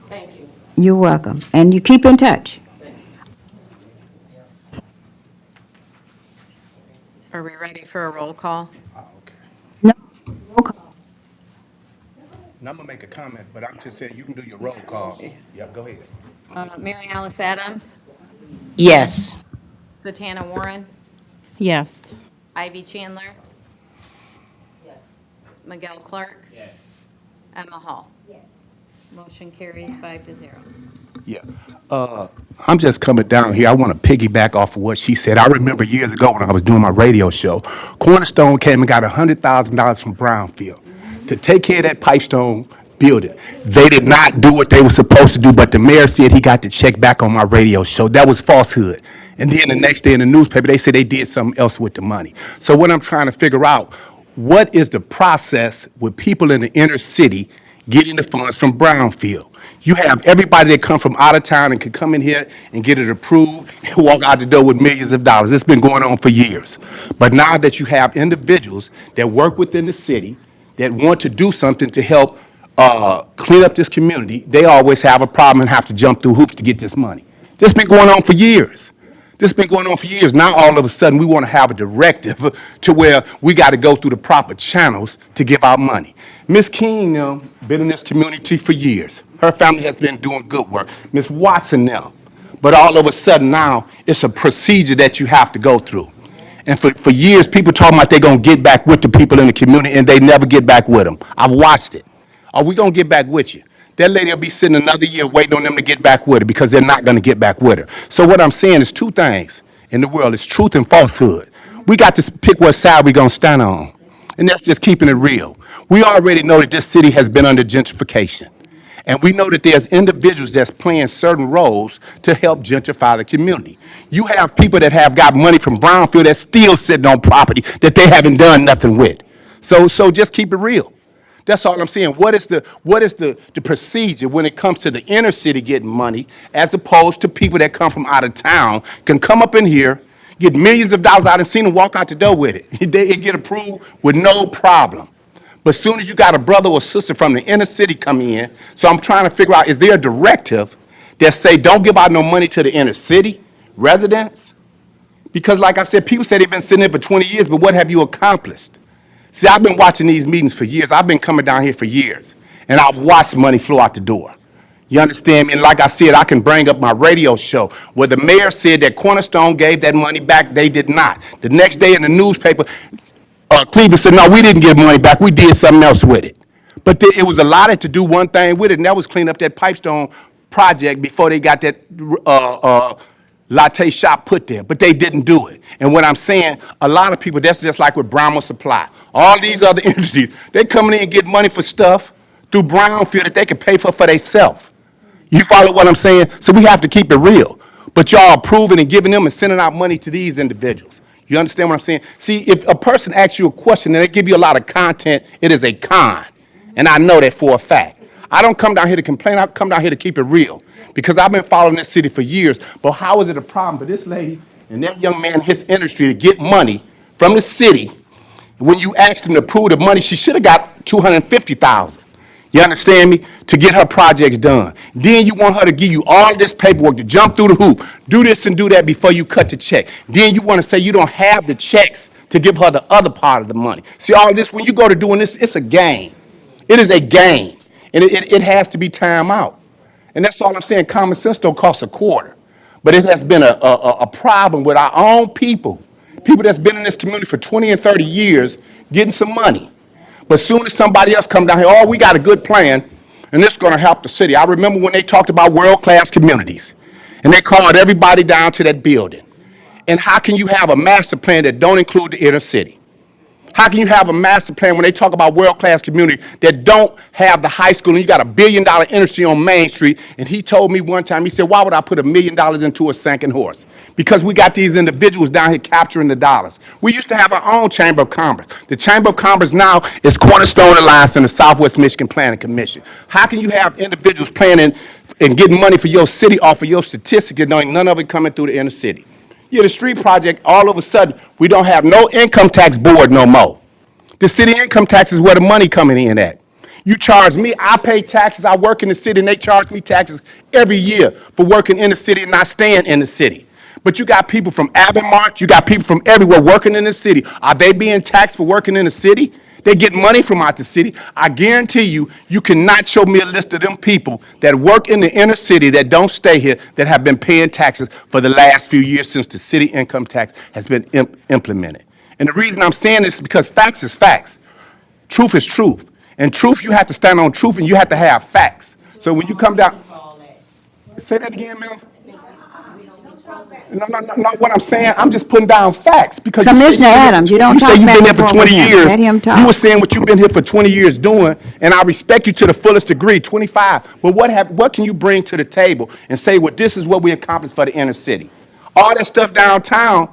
Thank you. you're welcome. And you keep in touch. Are we ready for a roll call? No, roll call. And I'm gonna make a comment, but I'm just saying you can do your roll call. Yep, go ahead. Mary Alice Adams, Yes. Satana Warren, Yes. Ivy Chandler, Yes. Miguel Clark, Yes. Emma Hall. Yes. Motion carries 5-0. Yeah. I'm just coming down here. I want to piggyback off of what she said. I remember years ago when I was doing my radio show, Cornerstone came and got $100,000 from Brownfield to take care of that Pipestone building. They did not do what they were supposed to do, but the mayor said he got the check back on my radio show. That was falsehood. And then the next day in the newspaper, they said they did something else with the money. So what I'm trying to figure out, what is the process with people in the inner city getting the funds from Brownfield? You have everybody that come from out of town and can come in here and get it approved and walk out the door with millions of dollars. It's been going on for years. But now that you have individuals that work within the city that want to do something to help clean up this community, they always have a problem and have to jump through hoops to get this money. This has been going on for years. This has been going on for years. Now, all of a sudden, we want to have a directive to where we got to go through the proper channels to give out money. Ms. King now been in this community for years. Her family has been doing good work. Ms. Watson now. But all of a sudden now, it's a procedure that you have to go through. And for years, people talking about they're going to get back with the people in the community, and they never get back with them. I've watched it. Are we going to get back with you? That lady will be sitting another year waiting on them to get back with her because they're not going to get back with her. So what I'm saying is two things in the world. It's truth and falsehood. We got to pick what side we're going to stand on. And that's just keeping it real. We already know that this city has been under gentrification. And we know that there's individuals that's playing certain roles to help gentrify the community. You have people that have got money from Brownfield that's still sitting on property that they haven't done nothing with. So just keep it real. That's all I'm saying. What is the procedure when it comes to the inner city getting money, as opposed to people that come from out of town can come up in here, get millions of dollars out and see them walk out the door with it. They get approved with no problem. But as soon as you got a brother or sister from the inner city come in, so I'm trying to figure out, is there a directive that say don't give out no money to the inner city residents? Because like I said, people say they've been sitting there for 20 years, but what have you accomplished? See, I've been watching these meetings for years. I've been coming down here for years, and I've watched money flow out the door. You understand me? And like I said, I can bring up my radio show where the mayor said that Cornerstone gave that money back. They did not. The next day in the newspaper, Cleveland said, no, we didn't give money back. We did something else with it. But it was allotted to do one thing with it, and that was clean up that Pipestone project before they got that latte shop put there. But they didn't do it. And what I'm saying, a lot of people, that's just like with Brownfield Supply. All these other industries, they coming in and get money for stuff through Brownfield that they can pay for themselves. You follow what I'm saying? So we have to keep it real. But y'all approving and giving them and sending out money to these individuals. You understand what I'm saying? See, if a person asks you a question and they give you a lot of content, it is a con. And I know that for a fact. I don't come down here to complain. I come down here to keep it real. Because I've been following this city for years. But how is it a problem for this lady and that young man in his industry to get money from the city? When you asked him to approve the money, she should have got $250,000. You understand me? To get her projects done. Then you want her to give you all this paperwork to jump through the hoop, do this and do that before you cut the check. Then you want to say you don't have the checks to give her the other part of the money. See, all this, when you go to doing this, it's a game. It is a game. And it has to be time out. And that's all I'm saying. Common sense don't cost a quarter. But it has been a problem with our own people that's been in this community for 20 and 30 years getting some money. But soon as somebody else come down here, oh, we got a good plan, and this is going to help the city. I remember when they talked about world-class communities, and they called everybody down to that building. And how can you have a master plan that don't include the inner city? How can you have a master plan when they talk about world-class community that don't have the high school and you got $1 billion industry on Main Street? And he told me one time, he said, why would I put $1 million into a sinking horse? Because we got these individuals down here capturing the dollars. We used to have our own Chamber of Commerce. The Chamber of Commerce now is Cornerstone Alliance and the Southwest Michigan Planning Commission. How can you have individuals planning and getting money for your city off of your statistics and knowing none of it coming through the inner city? Yeah, the street project, all of a sudden, we don't have no income tax board no more. The city income tax is where the money coming in at. You charge me, I pay taxes, I work in the city, and they charge me taxes every year for working in the city and not staying in the city. But you got people from Albemarle, you got people from everywhere working in the city. Are they being taxed for working in the city? They get money from out the city. I guarantee you, you cannot show me a list of them people that work in the inner city that don't stay here that have been paying taxes for the last few years since the city income tax has been implemented. And the reason I'm saying this is because facts is facts. Truth is truth. And truth, you have to stand on truth and you have to have facts. So when you come down, say that again, ma'am. No, what I'm saying, I'm just putting down facts because Commissioner Adams, you don't talk say you've been here back for and forth 20 with him. years. Let him talk. You were saying what you've been here for 20 years doing, and I respect you to the fullest degree, 25. But what can you bring to the table and say, well, this is what we accomplished for the inner city? All that stuff downtown,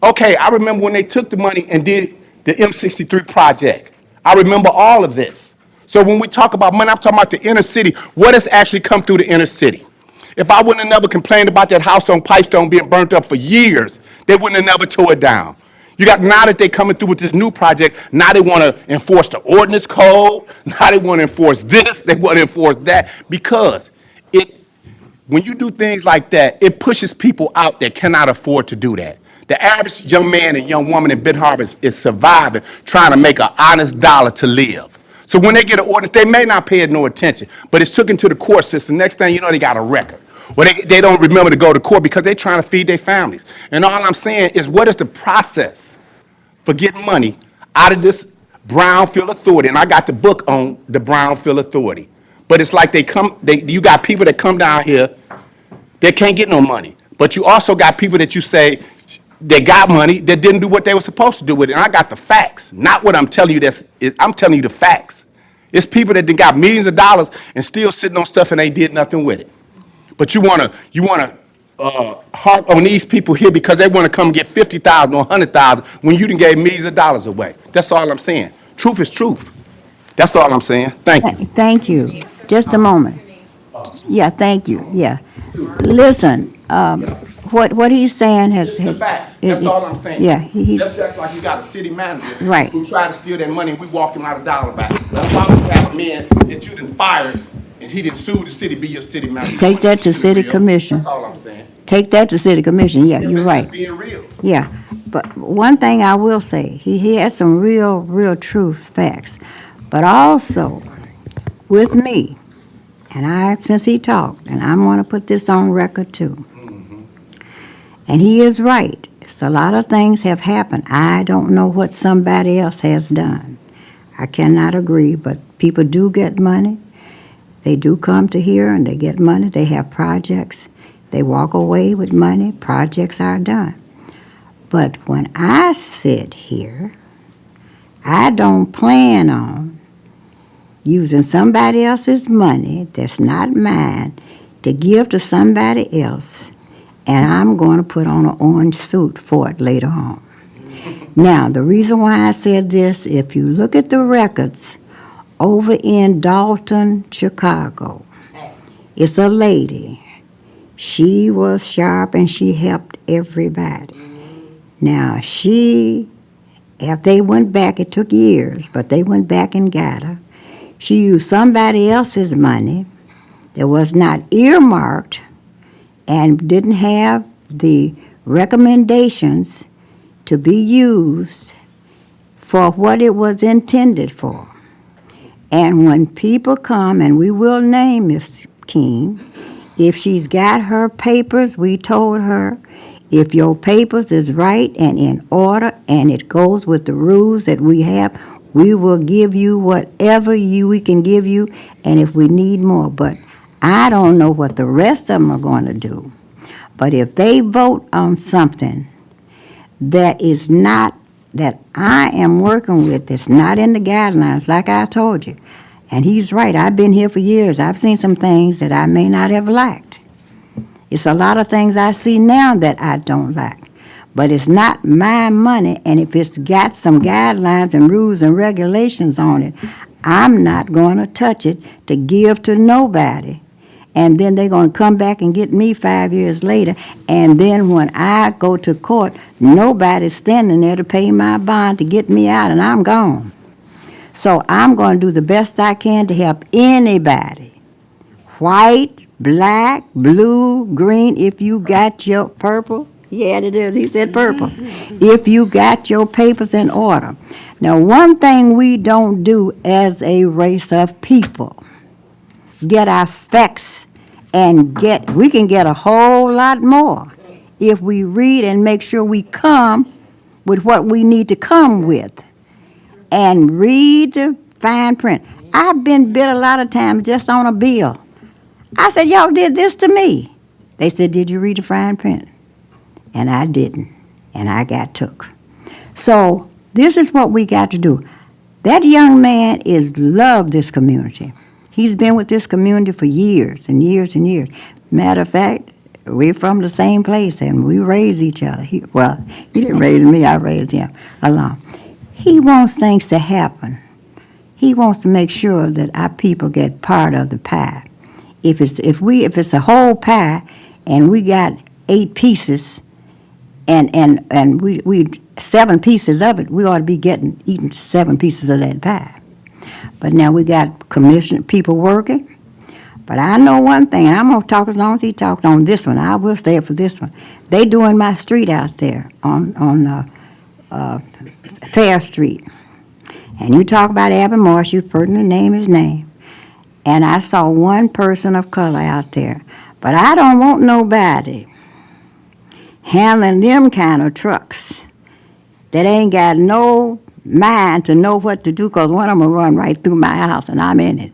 okay, I remember when they took the money and did the M63 project. I remember all of this. So when we talk about money, I'm talking about the inner city. What has actually come through the inner city? If I wouldn't have never complained about that house on Pipestone being burnt up for years, they wouldn't have never tore it down. You got now that they're coming through with this new project, now they want to enforce the ordinance code, now they want to enforce this, they want to enforce that, because when you do things like that, it pushes people out that cannot afford to do that. The average young man and young woman in Ben Harbor is surviving, trying to make an honest dollar to live. So when they get an ordinance, they may not pay it no attention, but it's taken to the court system. Next thing you know, they got a record. Well, they don't remember to go to court because they're trying to feed their families. And all I'm saying is, what is the process for getting money out of this Brownfield Authority? And I got the book on the Brownfield Authority. But it's like you got people that come down here, they can't get no money. But you also got people that you say, they got money that didn't do what they were supposed to do with it. And I got the facts, not what I'm telling you. I'm telling you the facts. It's people that got millions of dollars and still sitting on stuff and they did nothing with it. But you wanna harp on these people here because they want to come get 50,000 or 100,000 when you done gave millions of dollars away. That's all I'm saying. Truth is truth. That's all I'm saying. Thank you. Thank you. Just a moment. Yeah, thank you. Yeah. Listen, what he's saying has. The facts. That's all I'm saying. Yeah. That's just like you got a city manager Right. who tried to steal that money and we walked him out of dollar back. Well, why would you have a man that you done fired and he didn't sue the city be your city manager? Take that to city Real. commission. That's all I'm saying. Take that to city commission. Yeah, you're That's right. just being real. Yeah, but one thing I will say, he had some real truth facts. But also, with me, and since he talked, and I want to put this on record too. And he is right. So a lot of things have happened. I don't know what somebody else has done. I cannot agree, but people do get money. They do come to here and they get money. They have projects. They walk away with money. Projects are done. But when I sit here, I don't plan on using somebody else's money that's not mine to give to somebody else, and I'm going to put on an orange suit for it later on. Now, the reason why I said this, if you look at the records over in Dalton, Chicago, it's a lady. She was sharp and she helped everybody. Now, if they went back, it took years, but they went back and got her. She used somebody else's money that was not earmarked and didn't have the recommendations to be used for what it was intended for. And when people come, and we will name Miss King, if she's got her papers, we told her, if your papers is right and in order and it goes with the rules that we have, we will give you whatever we can give you, and if we need more. But I don't know what the rest of them are going to do. But if they vote on something that is not, that I am working with, that's not in the guidelines, like I told you, and he's right, I've been here for years. I've seen some things that I may not have liked. It's a lot of things I see now that I don't like. But it's not my money, and if it's got some guidelines and rules and regulations on it, I'm not going to touch it to give to nobody. And then they're going to come back and get me 5 years later, and then when I go to court, nobody's standing there to pay my bond to get me out, and I'm gone. So I'm going to do the best I can to help anybody. White, black, blue, green, if you got your purple, he added it, he said purple. If you got your papers in order. Now, one thing we don't do as a race of people, get our facts and we can get a whole lot more if we read and make sure we come with what we need to come with and read the fine print. I've been bit a lot of times just on a bill. I said, y'all did this to me. They said, did you read the fine print? And I didn't, and I got took. So this is what we got to do. That young man loved this community. He's been with this community for years and years and years. Matter of fact, we're from the same place, and we raise each other. He didn't raise me, I raised him along. He wants things to happen. He wants to make sure that our people get part of the pie. If it's a whole pie and we got 8 pieces and we 7 pieces of it, we ought to be eating 7 pieces of that pie. But now we got people working. But I know one thing, and I'm going to talk as long as he talked on this one. I will stay up for this one. They doing my street out there on Fair Street. And you talk about Abby Marsh, you've heard him name his name. And I saw one person of color out there. But I don't want nobody handling them kind of trucks that ain't got no mind to know what to do, because one of them will run right through my house and I'm in it.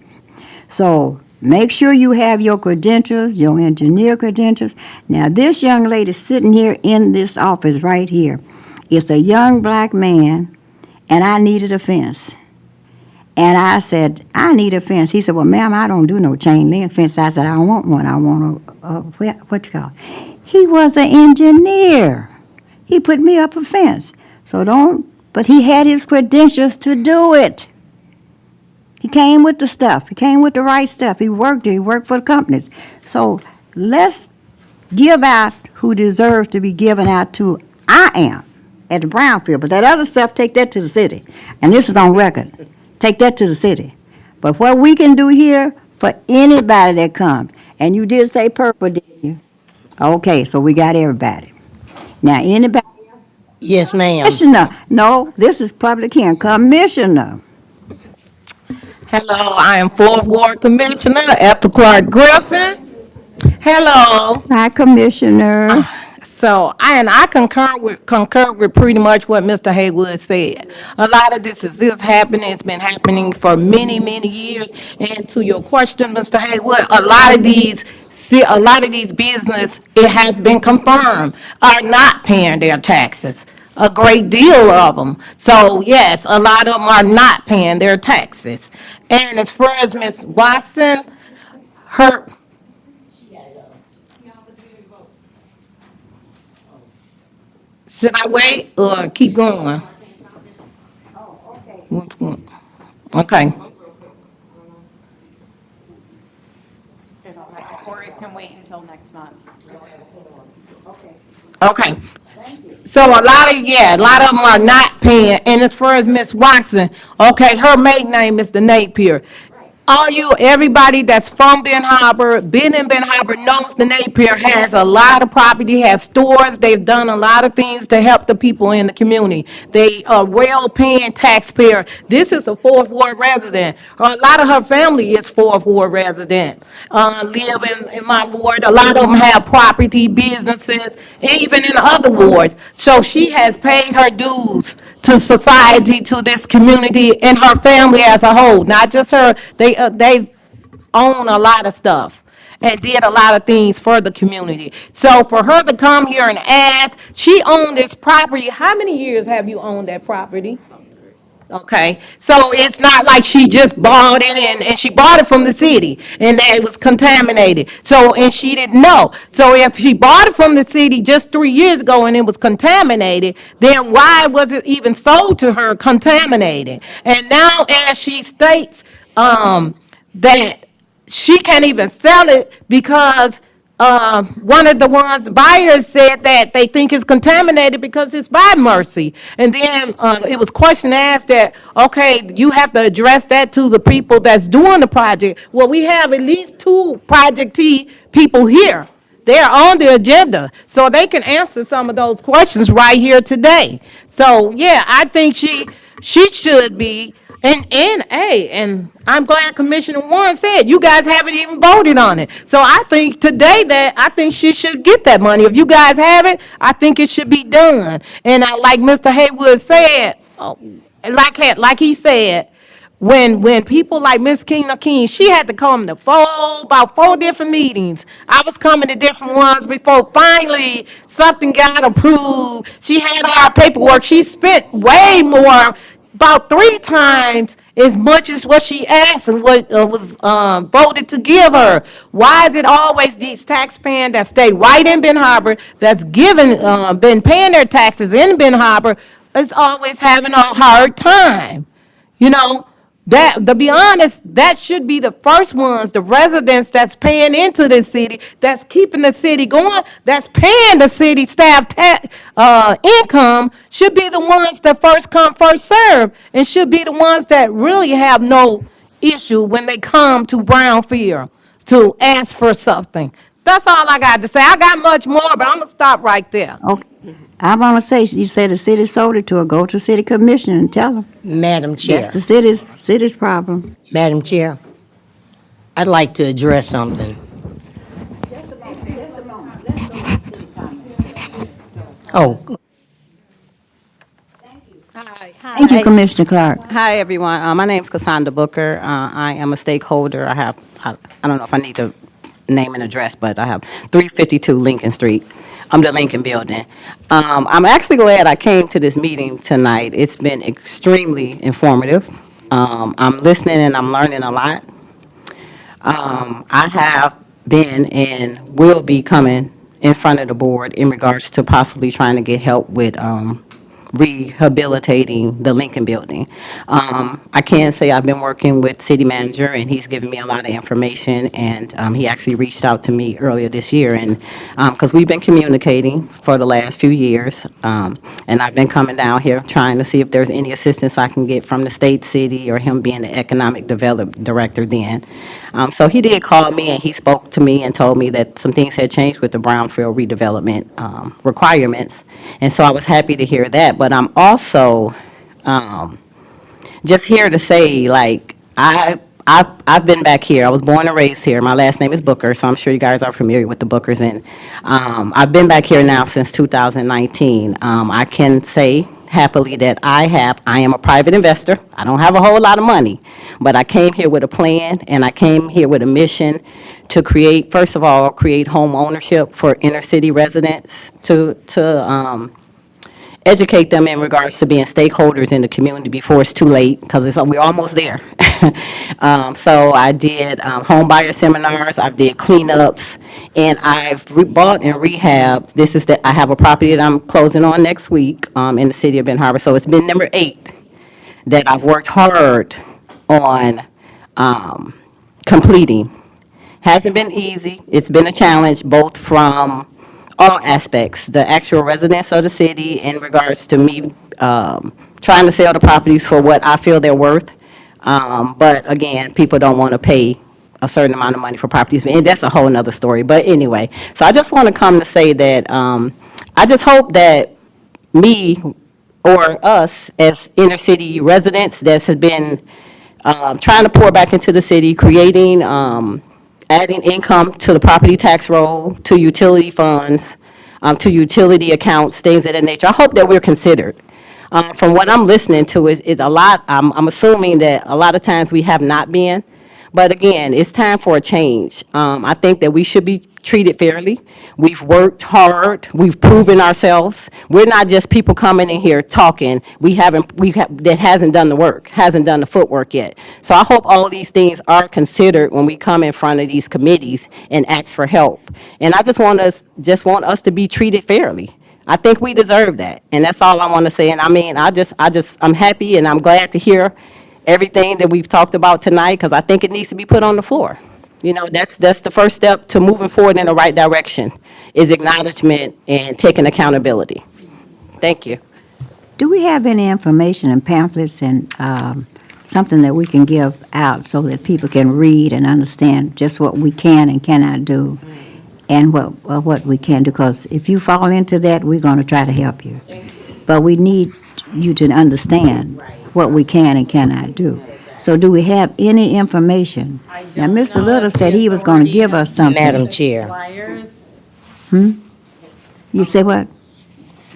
So make sure you have your credentials, your engineer credentials. Now, this young lady sitting here in this office right here is a young black man, and I needed a fence. And I said, I need a fence. He said, well, ma'am, I don't do no chain link fence. I said, I don't want one. I want what you call it? He was an engineer. He put me up a fence. But he had his credentials to do it. He came with the stuff. He came with the right stuff. He worked for the companies. So let's give out who deserves to be given out to. I am at the Brownfield, but that other stuff, take that to the city. And this is on record. Take that to the city. But what we can do here for anybody that comes, and you did say purple, didn't you? Okay, so we got everybody. Now, anybody else? Yes, ma'am. Commissioner. No, this is public hearing. Commissioner. Hello, I am 4th Ward Commissioner Ethel Clark Griffin. Hello. Hi, Commissioner. So, I concur with pretty much what Mr. Haywood said. A lot of this is happening, it's been happening for many, many years. And to your question, Mr. Haywood, a lot of these business, it has been confirmed, are not paying their taxes. A great deal of them. So yes, a lot of them are not paying their taxes. And as far as Ms. Watson, her, should I wait or keep going? Oh, okay. What's going? Okay, Or it can wait until next month. Okay. okay. Thank you. So a lot of them are not paying. And as far as Miss Watson, okay, her maiden name is the Napier. Everybody that's from Ben Harbor, been in Ben Harbor, knows the Napier has a lot of property, has stores. They've done a lot of things to help the people in the community. They are well-paying taxpayer. This is a Fourth Ward resident. A lot of her family is Fourth Ward resident, live in my ward. A lot of them have property, businesses, even in other wards. So she has paid her dues to society, to this community, and her family as a whole, not just her. They own a lot of stuff and did a lot of things for the community. So for her to come here and ask, she owned this property. How many years have you owned that property? Okay, so it's not like she just bought it and she bought it from the city and that it was contaminated. So, and she didn't know. So if she bought it from the city just 3 years ago and it was contaminated, then why was it even sold to her contaminated? And now as she states, that she can't even sell it because one of the buyers said that they think it's contaminated because it's by Mercy. And then it was question asked that, okay, you have to address that to the people that's doing the project. Well, we have at least two projectee people here. They're on the agenda, so they can answer some of those questions right here today. So, yeah, I think she should be, and I'm glad Commissioner Warren said, you guys haven't even voted on it. So I think today that, I think she should get that money. If you guys have it, I think it should be done. And like Mr. Haywood said, like he said, when people like Miss King, she had to come to about 4 different meetings. I was coming to different ones before finally something got approved. She had all our paperwork. She spent way more, about 3 times as much as what she asked and what was voted to give her. Why is it always these taxpayers that stay right in Ben Harbor, that's been paying their taxes in Ben Harbor, is always having a hard time? You know, that, to be honest, that should be the first ones, the residents that's paying into the city, that's keeping the city going, that's paying the city staff income, should be the ones that first come, first serve, and should be the ones that really have no issue when they come to Brownfield to ask for something. That's all I got to say. I got much more, but I'm gonna stop right there. Okay. I want to say, you said the city sold it to her, go to city commission and tell them. Madam Chair, That's the city's problem. Madam Chair, I'd like to address something. Just a moment, let's go to city comments. Oh, Thank you, Commissioner Clark. Hi, everyone. My name's Cassandra Booker. I am a stakeholder. I don't know if I need to name and address, but I have 352 Lincoln Street. I'm the Lincoln Building. I'm actually glad I came to this meeting tonight. It's been extremely informative. I'm listening and I'm learning a lot. I have been and will be coming in front of the board in regards to possibly trying to get help with rehabilitating the Lincoln Building. I can say I've been working with city manager, and he's given me a lot of information, and he actually reached out to me earlier this year, and because we've been communicating for the last few years, and I've been coming down here trying to see if there's any assistance I can get from the state, city, or him being the economic development director then. So he did call me, and he spoke to me and told me that some things had changed with the Brownfield redevelopment requirements, and so I was happy to hear that. But I'm also just here to say, like, I I've been back here. I was born and raised here. My last name is Booker, so I'm sure you guys are familiar with the Bookers. And I've been back here now since 2019. I can say happily that I am a private investor. I don't have a whole lot of money, but I came here with a plan, and I came here with a mission to create, first of all, create home ownership for inner city residents, to educate them in regards to being stakeholders in the community before it's too late, because we're almost there. So I did home buyer seminars, I did cleanups, and I've bought and rehabbed. I have a property that I'm closing on next week in the city of Ben Harbor. So it's been number 8 that I've worked hard on completing. Hasn't been easy. It's been a challenge, both from all aspects, the actual residents of the city in regards to me trying to sell the properties for what I feel they're worth. But again, people don't want to pay a certain amount of money for properties, and that's a whole nother story. But anyway, so I just want to come to say that I just hope that me or us as inner city residents that has been trying to pour back into the city, creating, adding income to the property tax roll, to utility funds, to utility accounts, things of that nature. I hope that we're considered. From what I'm listening to is a lot, I'm assuming that a lot of times we have not been. But again, it's time for a change. I think that we should be treated fairly. We've worked hard. We've proven ourselves. We're not just people coming in here talking. That hasn't done the work, hasn't done the footwork yet. So I hope all these things are considered when we come in front of these committees and ask for help. And I just want us to be treated fairly. I think we deserve that, and that's all I want to say. And I mean, I'm happy and I'm glad to hear everything that we've talked about tonight, because I think it needs to be put on the floor. You know, that's the first step to moving forward in the right direction, is acknowledgement and taking accountability. Thank you. Do we have any information and pamphlets and something that we can give out so that people can read and understand just what we can and cannot do, and what we can do? Because if you fall into that, we're going to try to help you. But we need you to understand what we can and cannot do. So do we have any information? Now, Mr. Little said he was going to give us something. Madam Chair. Flyers. You say what?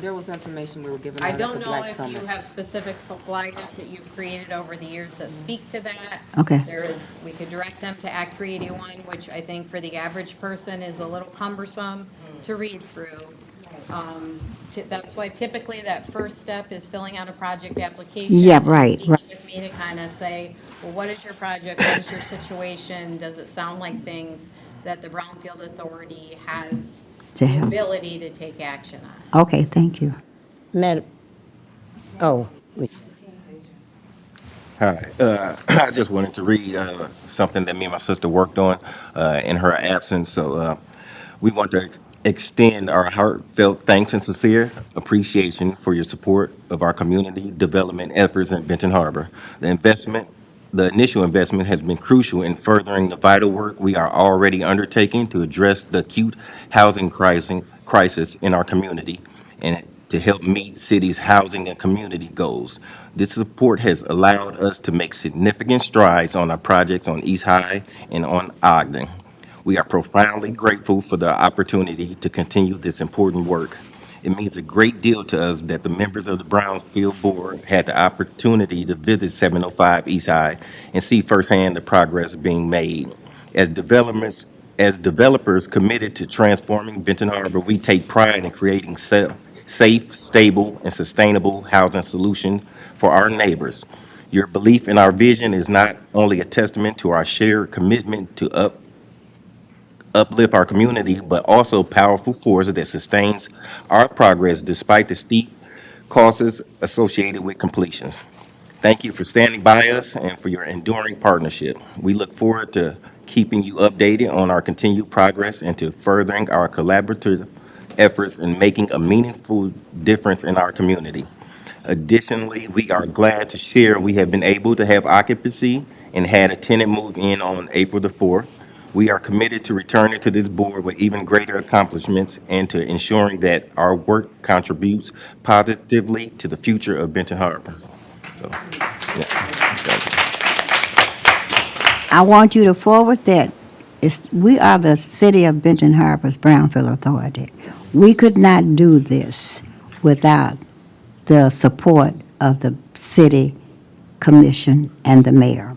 There was information we were given I out at don't the know Black if Summit. you have specific flyers that you've created over the years that speak to that. Okay. We could direct them to Act 381, which I think for the average person is a little cumbersome to read through. That's why typically that first step is filling out a project application. Yeah, right, Speaking right. with me to kind of say, well, what is your project? What is your situation? Does it sound like things that the Brownfield Authority has To the help. ability to take action on? Okay, thank you. Madam, oh, Hi, I just wanted to read something that me and my sister worked on in her absence. So we want to extend our heartfelt thanks and sincere appreciation for your support of our community development efforts in Benton Harbor. The initial investment has been crucial in furthering the vital work we are already undertaking to address the acute housing crisis in our community and to help meet city's housing and community goals. This support has allowed us to make significant strides on our projects on East High and on Ogden. We are profoundly grateful for the opportunity to continue this important work. It means a great deal to us that the members of the Brownfield Board had the opportunity to visit 705 East High and see firsthand the progress being made. As developers committed to transforming Benton Harbor, we take pride in creating safe, stable, and sustainable housing solutions for our neighbors. Your belief in our vision is not only a testament to our shared commitment to uplift our community, but also a powerful force that sustains our progress despite the steep costs associated with completions. Thank you for standing by us and for your enduring partnership. We look forward to keeping you updated on our continued progress and to furthering our collaborative efforts in making a meaningful difference in our community. Additionally, we are glad to share we have been able to have occupancy and had a tenant move in on April the 4th. We are committed to returning to this board with even greater accomplishments and to ensuring that our work contributes positively to the future of Benton Harbor. So, yeah. I want you to forward that. We are the City of Benton Harbor's Brownfield Authority. We could not do this without the support of the city commission and the mayor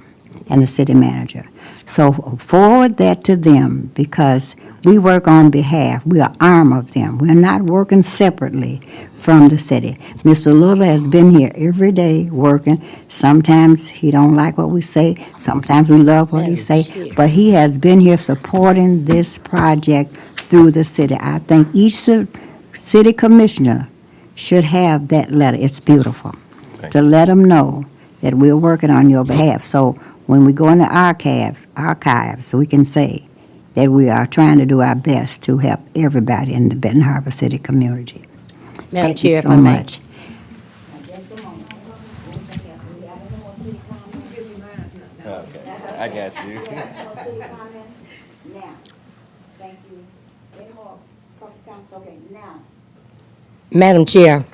and the city manager. So forward that to them because we work on behalf. We are arm of them. We're not working separately from the city. Mr. Little has been here every day working. Sometimes he don't like what we say. Sometimes we love what he say. But he has been here supporting this project through the city. I think each city commissioner should have that letter. It's beautiful. To let them know that we're working on your behalf. So when we go in the archives, we can say that we are trying to do our best to help everybody in the Benton Harbor City community. Madam Thank you Chair, if so I may. much. I got you. Now, thank you. Any more public comments? Okay, now. Madam Chair,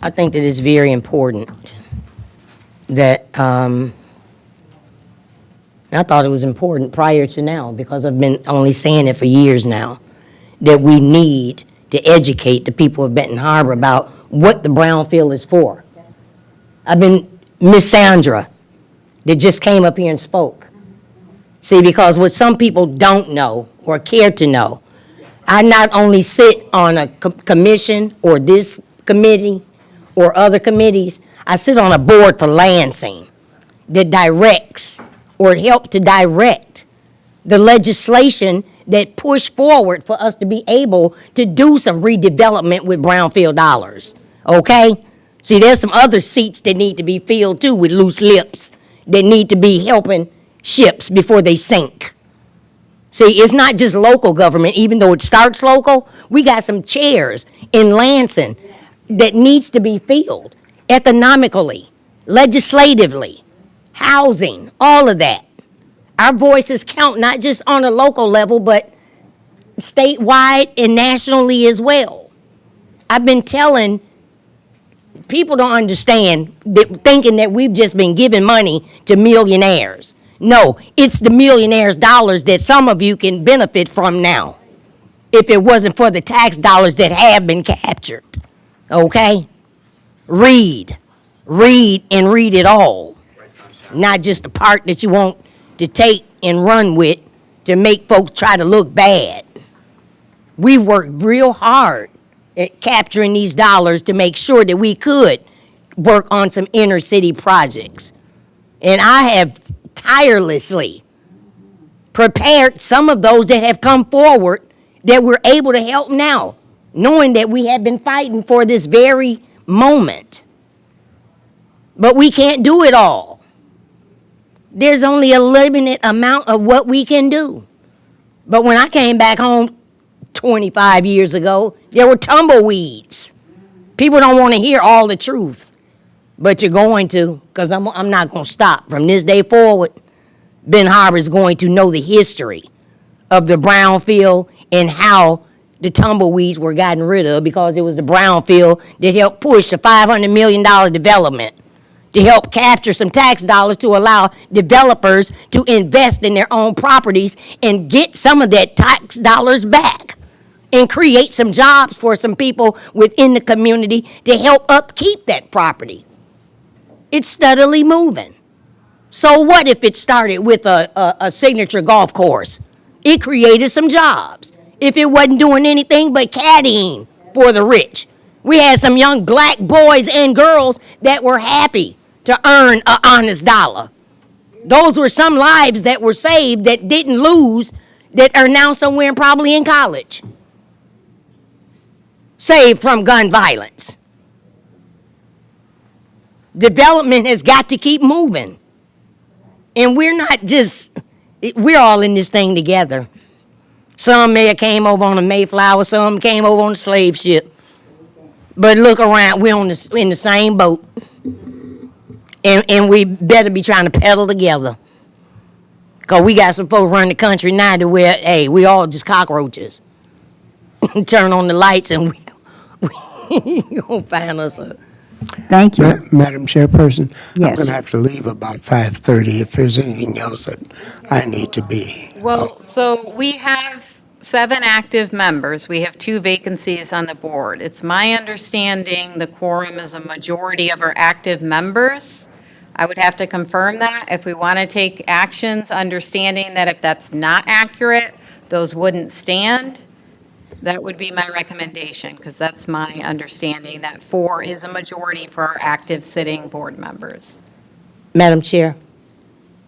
I think that it's very important that, I thought it was important prior to now, because I've been only saying it for years now, that we need to educate the people of Benton Harbor about what the brownfield is for. Miss Sandra, that just came up here and spoke. See, because what some people don't know or care to know, I not only sit on a commission or this committee or other committees, I sit on a board for Lansing that directs or help to direct the legislation that push forward for us to be able to do some redevelopment with brownfield dollars, okay? See, there's some other seats that need to be filled too with loose lips that need to be helping ships before they sink. See, it's not just local government, even though it starts local. We got some chairs in Lansing that needs to be filled economically, legislatively, housing, all of that. Our voices count not just on a local level, but statewide and nationally as well. I've been telling people don't understand that thinking that we've just been giving money to millionaires. No, it's the millionaires' dollars that some of you can benefit from now, if it wasn't for the tax dollars that have been captured. Okay? Read and read it all. Not just the part that you want to take and run with to make folks try to look bad. We worked real hard at capturing these dollars to make sure that we could work on some inner city projects. And I have tirelessly prepared some of those that have come forward that we're able to help now, knowing that we have been fighting for this very moment. But we can't do it all. There's only a limited amount of what we can do. But when I came back home 25 years ago, there were tumbleweeds. People don't want to hear all the truth, but you're going to, because I'm not going to stop. From this day forward, Ben Harbor is going to know the history of the brownfield and how the tumbleweeds were gotten rid of, because it was the brownfield that helped push a $500 million development to help capture some tax dollars to allow developers to invest in their own properties and get some of that tax dollars back and create some jobs for some people within the community to help upkeep that property. It's steadily moving. So what if it started with a signature golf course? It created some jobs. If it wasn't doing anything but caddying for the rich. We had some young black boys and girls that were happy to earn an honest dollar. Those were some lives that were saved that didn't lose, that are now somewhere probably in college. Saved from gun violence. Development has got to keep moving. And we're not just, we're all in this thing together. Some may have came over on a Mayflower, some came over on a slave ship. But look around, we're in the same boat. And we better be trying to pedal together. Because we got some folks running the country now to where, hey, we all just cockroaches. Turn on the lights and we gonna find us Thank you. Madam Chairperson, I'm Yes. going to have to leave about 5:30 if there's anything else that I need to be. Well, so we have 7 active members. We have 2 vacancies on the board. It's my understanding the quorum is a majority of our active members. I would have to confirm that. If we want to take actions, understanding that if that's not accurate, those wouldn't stand, that would be my recommendation, because that's my understanding, that 4 is a majority for our active sitting board members. Madam Chair,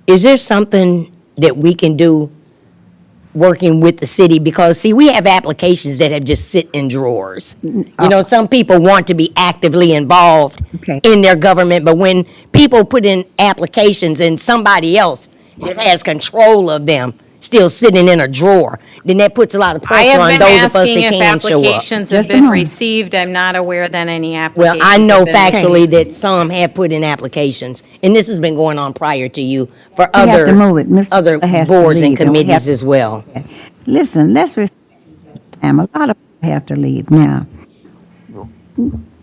is there something that we can do working with the city? Because, see, we have applications that have just sit in drawers. You know, some people want to be actively involved Okay. in their government, but when people put in applications and somebody else that has control of them still sitting in a drawer, then that puts a lot of I pressure have on been those of us asking that if can show up. applications have Just a been moment. received. I'm not aware that any Well, applications I know have been factually received. that some have put in applications, and this has been going on prior to you for We have to other, move it. Mr. other has to boards and leave, and we have- committees as well. Listen, let's respect time. A lot of people have to leave now.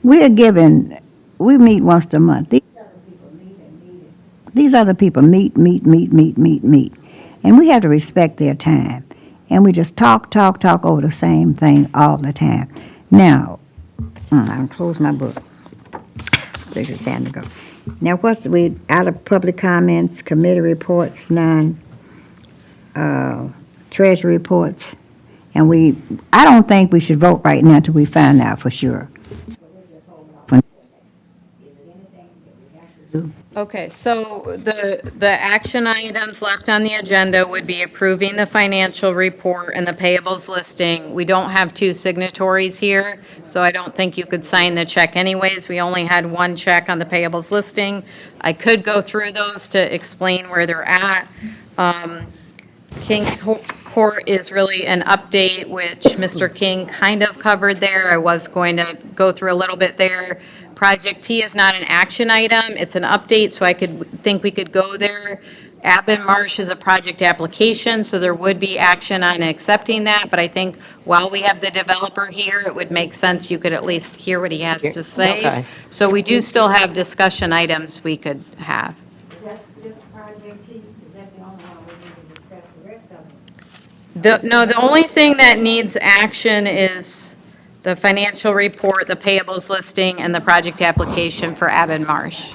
We meet once a month. These other people meet. And we have to respect their time. And we just talk over the same thing all the time. Now, I'll close my book. It's time to go. Now, we out of public comments, committee reports, none, treasury reports, and I don't think we should vote right now until we find out for sure. Okay, so the action items left on the agenda would be approving the financial report and the payables listing. We don't have 2 signatories here, so I don't think you could sign the check anyways. We only had 1 check on the payables listing. I could go through those to explain where they're at. King's Court is really an update, which Mr. King kind of covered there. I was going to go through a little bit there. Project T is not an action item, it's an update, so I think we could go there. Aben Marsh is a project application, so there would be action on accepting that, but I think while we have the developer here, it would make sense you could at least hear what he has to say. Okay. So we do still have discussion items we could have. That's just Project T, is that the only one we need to discuss? The rest of them? No, the only thing that needs action is the financial report, the payables listing, and the project application for Aben Marsh.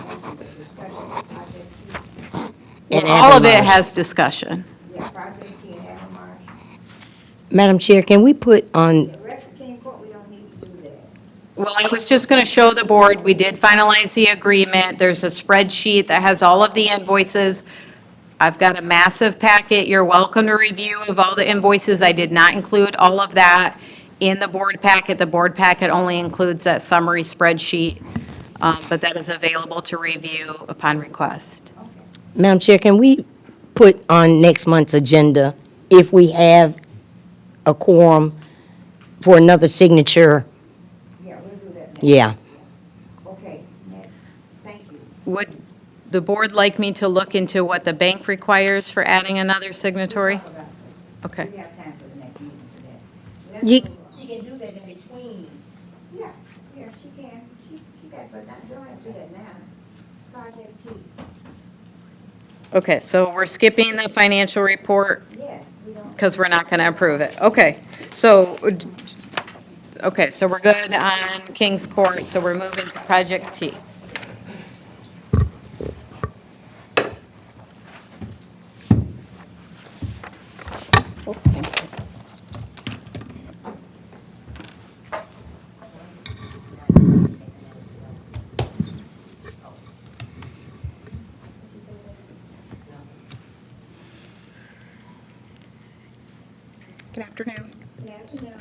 And All of Aben it Marsh. has discussion. Yeah, Project T and Adam Marsh. Madam Chair, can we put on, The rest of King Court, we don't need to do that. Well, I was just going to show the board, we did finalize the agreement. There's a spreadsheet that has all of the invoices. I've got a massive packet. You're welcome to review of all the invoices. I did not include all of that in the board packet. The board packet only includes that summary spreadsheet, but that is available to review upon request. Madam Chair, can we put on next month's agenda, if we have a quorum, for another signature? Yeah, we'll do that next. Yeah. Okay, next. Thank you. Would the board like me to look into what the bank requires for adding another signatory? Okay. We have time for the next meeting for that. You, She can do that in between. Yeah, she can. She can, but not, don't have to do that now. Project T, Okay, so we're skipping the financial report yes, we don't. because we're not going to approve it. Okay, so we're good on King's Court, so we're moving to Project T. Good afternoon. Good afternoon.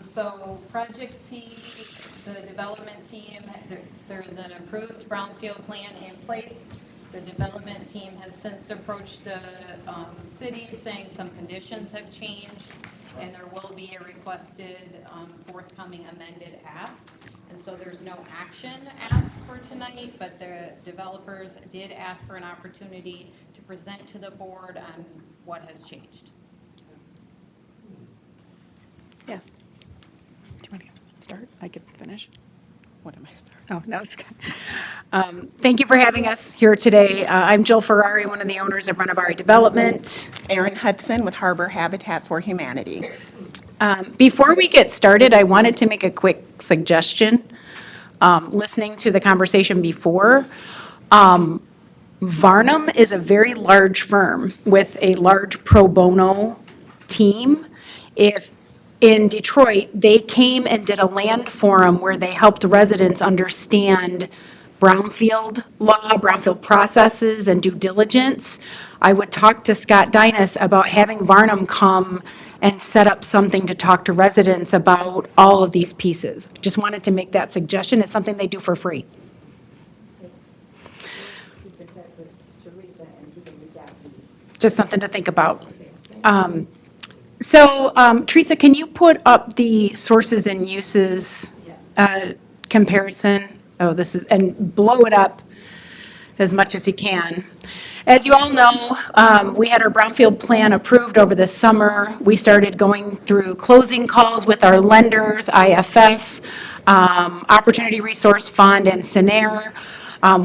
So Project T, the development team, there's an approved brownfield plan in place. The development team has since approached the city saying some conditions have changed, and there will be a requested forthcoming amended ask. And so there's no action asked for tonight, but the developers did ask for an opportunity to present to the board on what has changed. Yes. Do you want to start? I could finish. What am I starting? Oh, no, it's good. Thank you for having us here today. I'm Jill Ferrari, one of the owners of Renovare Development. Erin Hudson with Harbor Habitat for Humanity. Before we get started, I wanted to make a quick suggestion. Listening to the conversation before, Varnum is a very large firm with a large pro bono team. If in Detroit, they came and did a land forum where they helped residents understand brownfield law, brownfield processes, and due diligence. I would talk to Scott Dinas about having Varnum come and set up something to talk to residents about all of these pieces. Just wanted to make that suggestion. It's something they do for free. Just something to think about. Teresa, can you put up the sources and uses comparison? Oh, this is, and blow it up as much as you can. As you all know, we had our brownfield plan approved over the summer. We started going through closing calls with our lenders, IFF, Opportunity Resource Fund, and Sinair.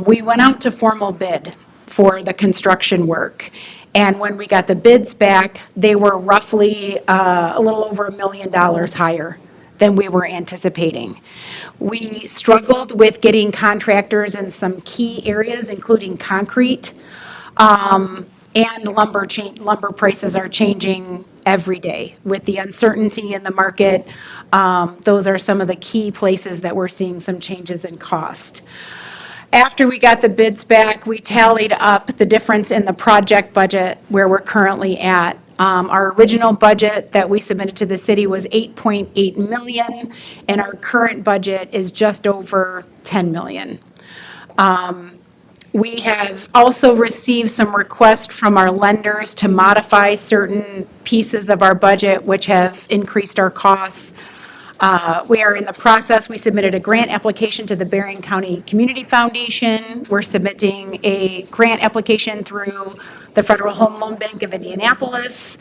We went out to formal bid for the construction work. And when we got the bids back, they were roughly a little over $1 million higher than we were anticipating. We struggled with getting contractors in some key areas, including concrete, and lumber prices are changing every day. With the uncertainty in the market, those are some of the key places that we're seeing some changes in cost. After we got the bids back, we tallied up the difference in the project budget where we're currently at. Our original budget that we submitted to the city was $8.8 million, and our current budget is just over $10 million. We have also received some requests from our lenders to modify certain pieces of our budget, which have increased our costs. We are in the process. We submitted a grant application to the Berrien County Community Foundation. We're submitting a grant application through the Federal Home Loan Bank of Indianapolis,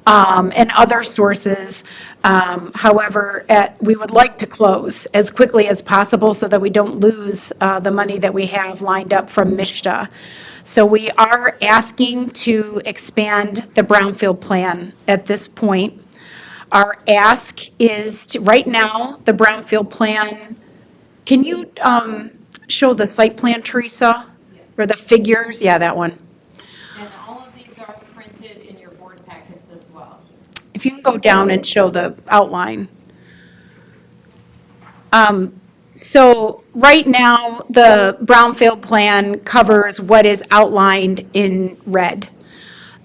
and other sources. However, we would like to close as quickly as possible so that we don't lose the money that we have lined up from MISHDA. So we are asking to expand the brownfield plan at this point. Our ask is to, right now, the brownfield plan, can you show the site plan, Teresa? Or the figures? Yeah, that one. And all of these are printed in your board packets as well. If you can go down and show the outline. So right now, the brownfield plan covers what is outlined in red.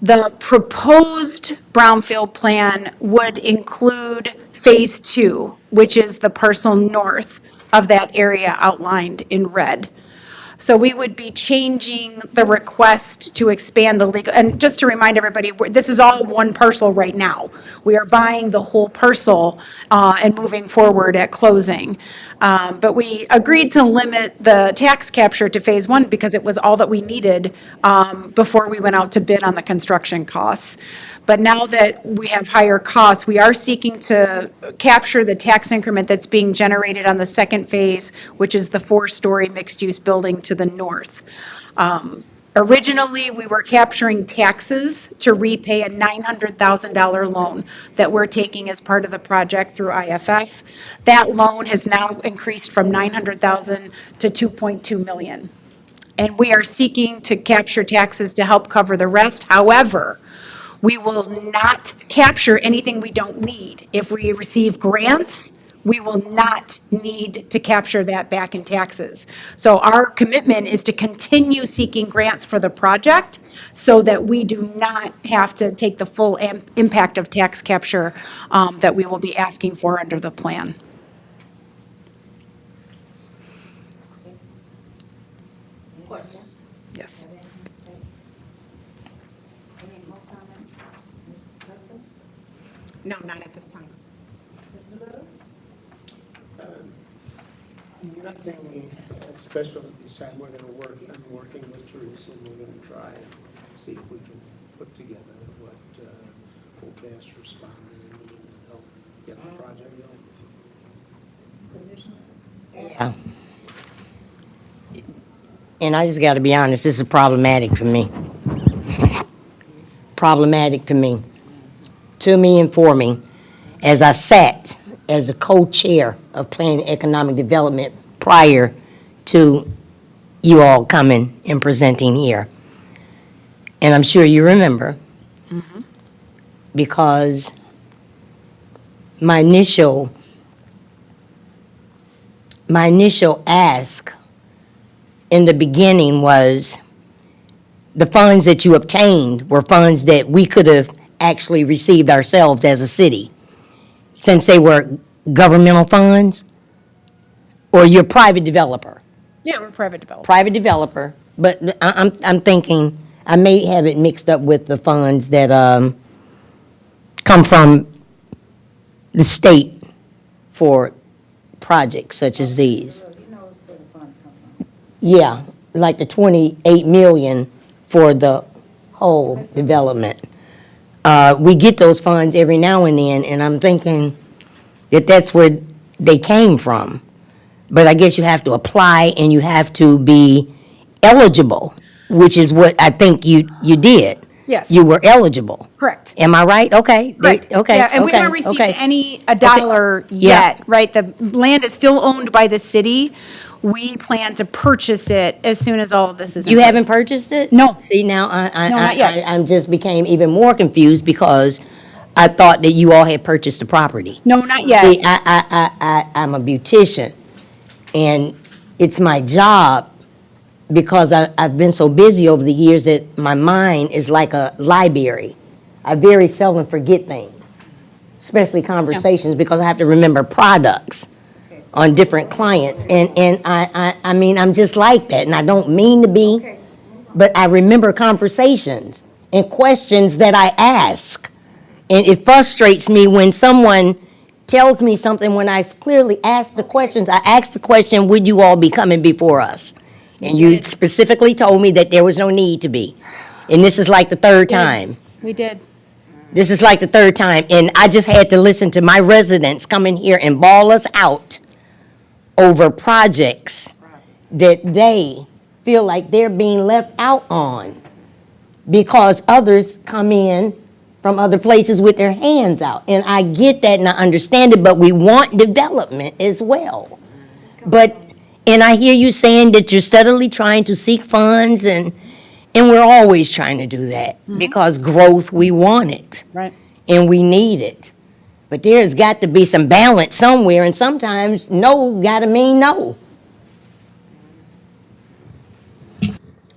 The proposed brownfield plan would include Phase 2, which is the parcel north of that area outlined in red. So we would be changing the request to expand the legal, and just to remind everybody, this is all one parcel right now. We are buying the whole parcel and moving forward at closing. But we agreed to limit the tax capture to Phase 1 because it was all that we needed before we went out to bid on the construction costs. But now that we have higher costs, we are seeking to capture the tax increment that's being generated on the second phase, which is the 4-story mixed-use building to the north. Originally, we were capturing taxes to repay a $900,000 loan that we're taking as part of the project through IFF. That loan has now increased from $900,000 to $2.2 million. And we are seeking to capture taxes to help cover the rest. However, we will not capture anything we don't need. If we receive grants, we will not need to capture that back in taxes. So our commitment is to continue seeking grants for the project so that we do not have to take the full impact of tax capture that we will be asking for under the plan. Question? Yes. Any more comments? Mrs. Hudson? No, not at this time. Mr. Little? Nothing special at this time. We're going to work, I'm working with Teresa, and we're going to try and see if we can put together what will best respond and help get the project going. Yeah. And I just got to be honest, this is problematic for me. Problematic to me and for me, as I sat as a co-chair of Planning and Economic Development prior to you all coming and presenting here. And I'm sure you remember, because my initial ask in the beginning was the funds that you obtained were funds that we could have actually received ourselves as a city, since they were governmental funds, or you're a private developer. Yeah, we're private developers. Private developer, but I'm thinking, I may have it mixed up with the funds that come from the state for projects such as these. Yeah, like the 28 million for the whole development. We get those funds every now and then, and I'm thinking that that's where they came from. But I guess you have to apply and you have to be eligible, which is what I think you did. Yes. You were eligible. Correct. Am I right? Okay. Right. Okay. Yeah, and we okay, haven't received okay. a dollar Yeah. yet, right? The land is still owned by the city. We plan to purchase it as soon as all of this is in You place. haven't purchased it? No. See, now No, not yet. I'm just became even more confused because I thought that you all had purchased the property. No, not yet. See, I'm a beautician, and it's my job, because I've been so busy over the years that my mind is like a library. I very seldom forget things, especially conversations, because I have to remember products on different clients. And I mean, I'm just like that, and I don't mean to be, but I remember conversations and questions that I ask. And it frustrates me when someone tells me something when I've clearly asked the questions. I asked the question, would you all be coming before us? And you specifically told me that there was no need to be. And this is like the third time. We did. This is like the third time, and I just had to listen to my residents come in here and bawl us out over projects that they feel like they're being left out on because others come in from other places with their hands out. And I get that and I understand it, but we want development as well. But, and I hear you saying that you're steadily trying to seek funds, and we're always trying to do that because growth, we want it. Right. And we need it. But there's got to be some balance somewhere, and sometimes no gotta mean no.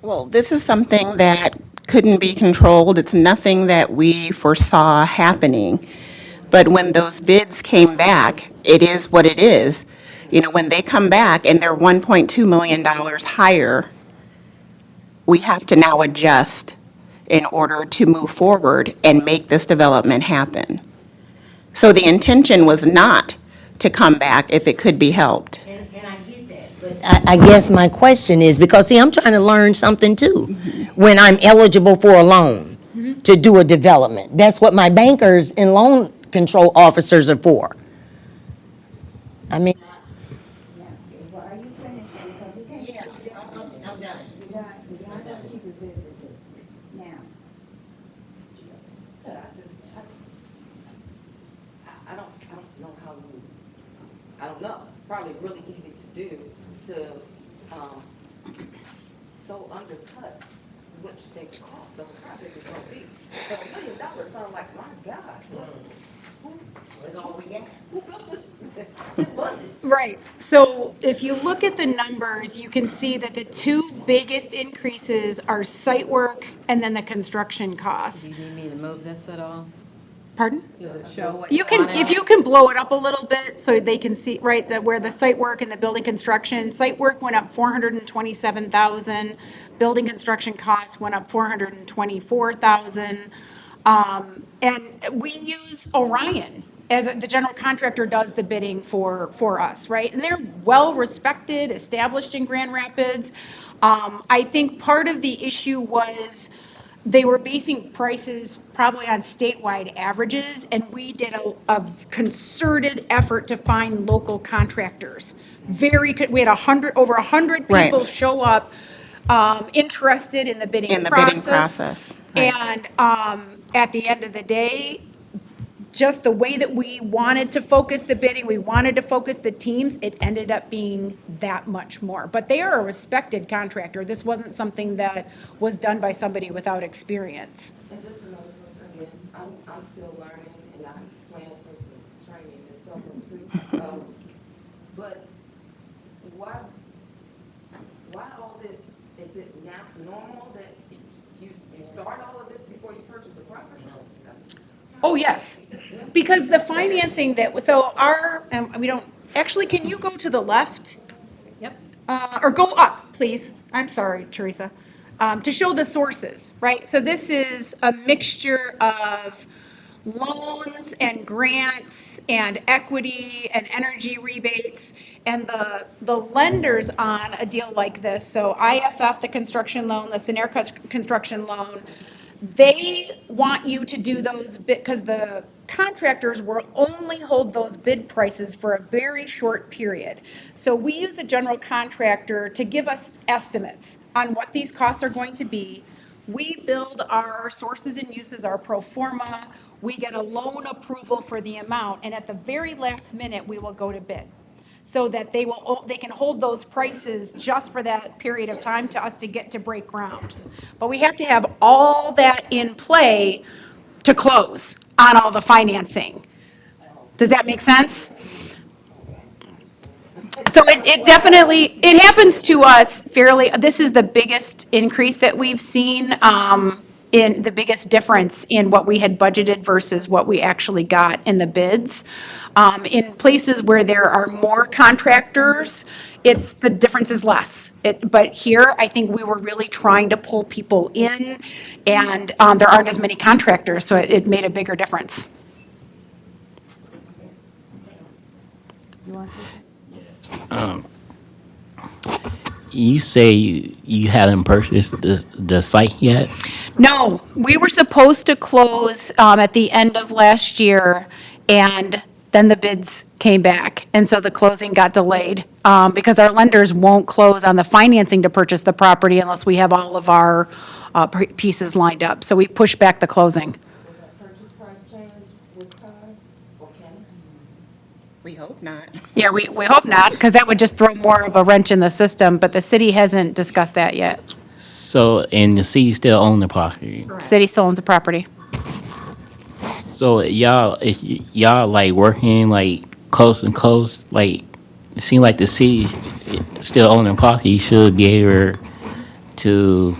Well, this is something that couldn't be controlled. It's nothing that we foresaw happening. But when those bids came back, it is what it is. You know, when they come back and they're $1.2 million higher, we have to now adjust in order to move forward and make this development happen. So the intention was not to come back if it could be helped. And I get that, but I guess my question is, because see, I'm trying to learn something too. When I'm eligible for a loan to do a development, that's what my bankers and loan control officers are for. I mean. Well, are you finished? Because we can't. Yeah, I'm done. You're done, you're not gonna keep it busy now. I don't know how you, I don't know, it's probably really easy to do, to, so undercut what you think the cost of the project is gonna be. But $1 million sound like, my God, who built this budget? Right. So if you look at the numbers, you can see that the two biggest increases are site work and then the construction costs. Do you need me to move this at all? Pardon? Does it show what You can, if you can blow it up a little bit so they can see, right, that where the site work and the building construction, site work went up 427,000, building construction costs went up 424,000. And we use Orion as the general contractor does the bidding for us, right? And they're well-respected, established in Grand Rapids. I think part of the issue was they were basing prices probably on statewide averages, and we did a concerted effort to find local contractors. We had over 100 Right. people show up, interested in the bidding In the process. bidding process, right. And at the end of the day, just the way that we wanted to focus the bidding, we wanted to focus the teams, it ended up being that much more. But they are a respected contractor. This wasn't something that was done by somebody without experience. And just another question again, I'm still learning and I'm planning for some training this summer too. But why all this, is it now normal that you start all of this before you purchase the property? Oh, yes, because the financing so we don't, actually, can you go to the left? Yep. Or go up, please. I'm sorry, Teresa. To show the sources, right? So this is a mixture of loans and grants and equity and energy rebates. And the lenders on a deal like this, so IFF, the construction loan, the Scenair construction loan, they want you to do those because the contractors will only hold those bid prices for a very short period. So we use a general contractor to give us estimates on what these costs are going to be. We build our sources and uses, our pro forma. We get a loan approval for the amount, and at the very last minute, we will go to bid, so that they can hold those prices just for that period of time to us to get to break ground. But we have to have all that in play to close on all the financing. Does that make sense? So it definitely, it happens to us fairly, this is the biggest increase that we've seen, in the biggest difference in what we had budgeted versus what we actually got in the bids. In places where there are more contractors, the difference is less. But here, I think we were really trying to pull people in, and there aren't as many contractors, so it made a bigger difference. You say you haven't purchased the site yet? No, we were supposed to close at the end of last year, and then the bids came back, and so the closing got delayed because our lenders won't close on the financing to purchase the property unless we have all of our pieces lined up. So we pushed back the closing. Will that purchase price change with time, or can it? We hope not. Yeah, we hope not, because that would just throw more of a wrench in the system, but the city hasn't discussed that yet. So, and the city still own the property? City still owns the property. So if y'all like working like close and close, like it seems like the city still owning property should be able to,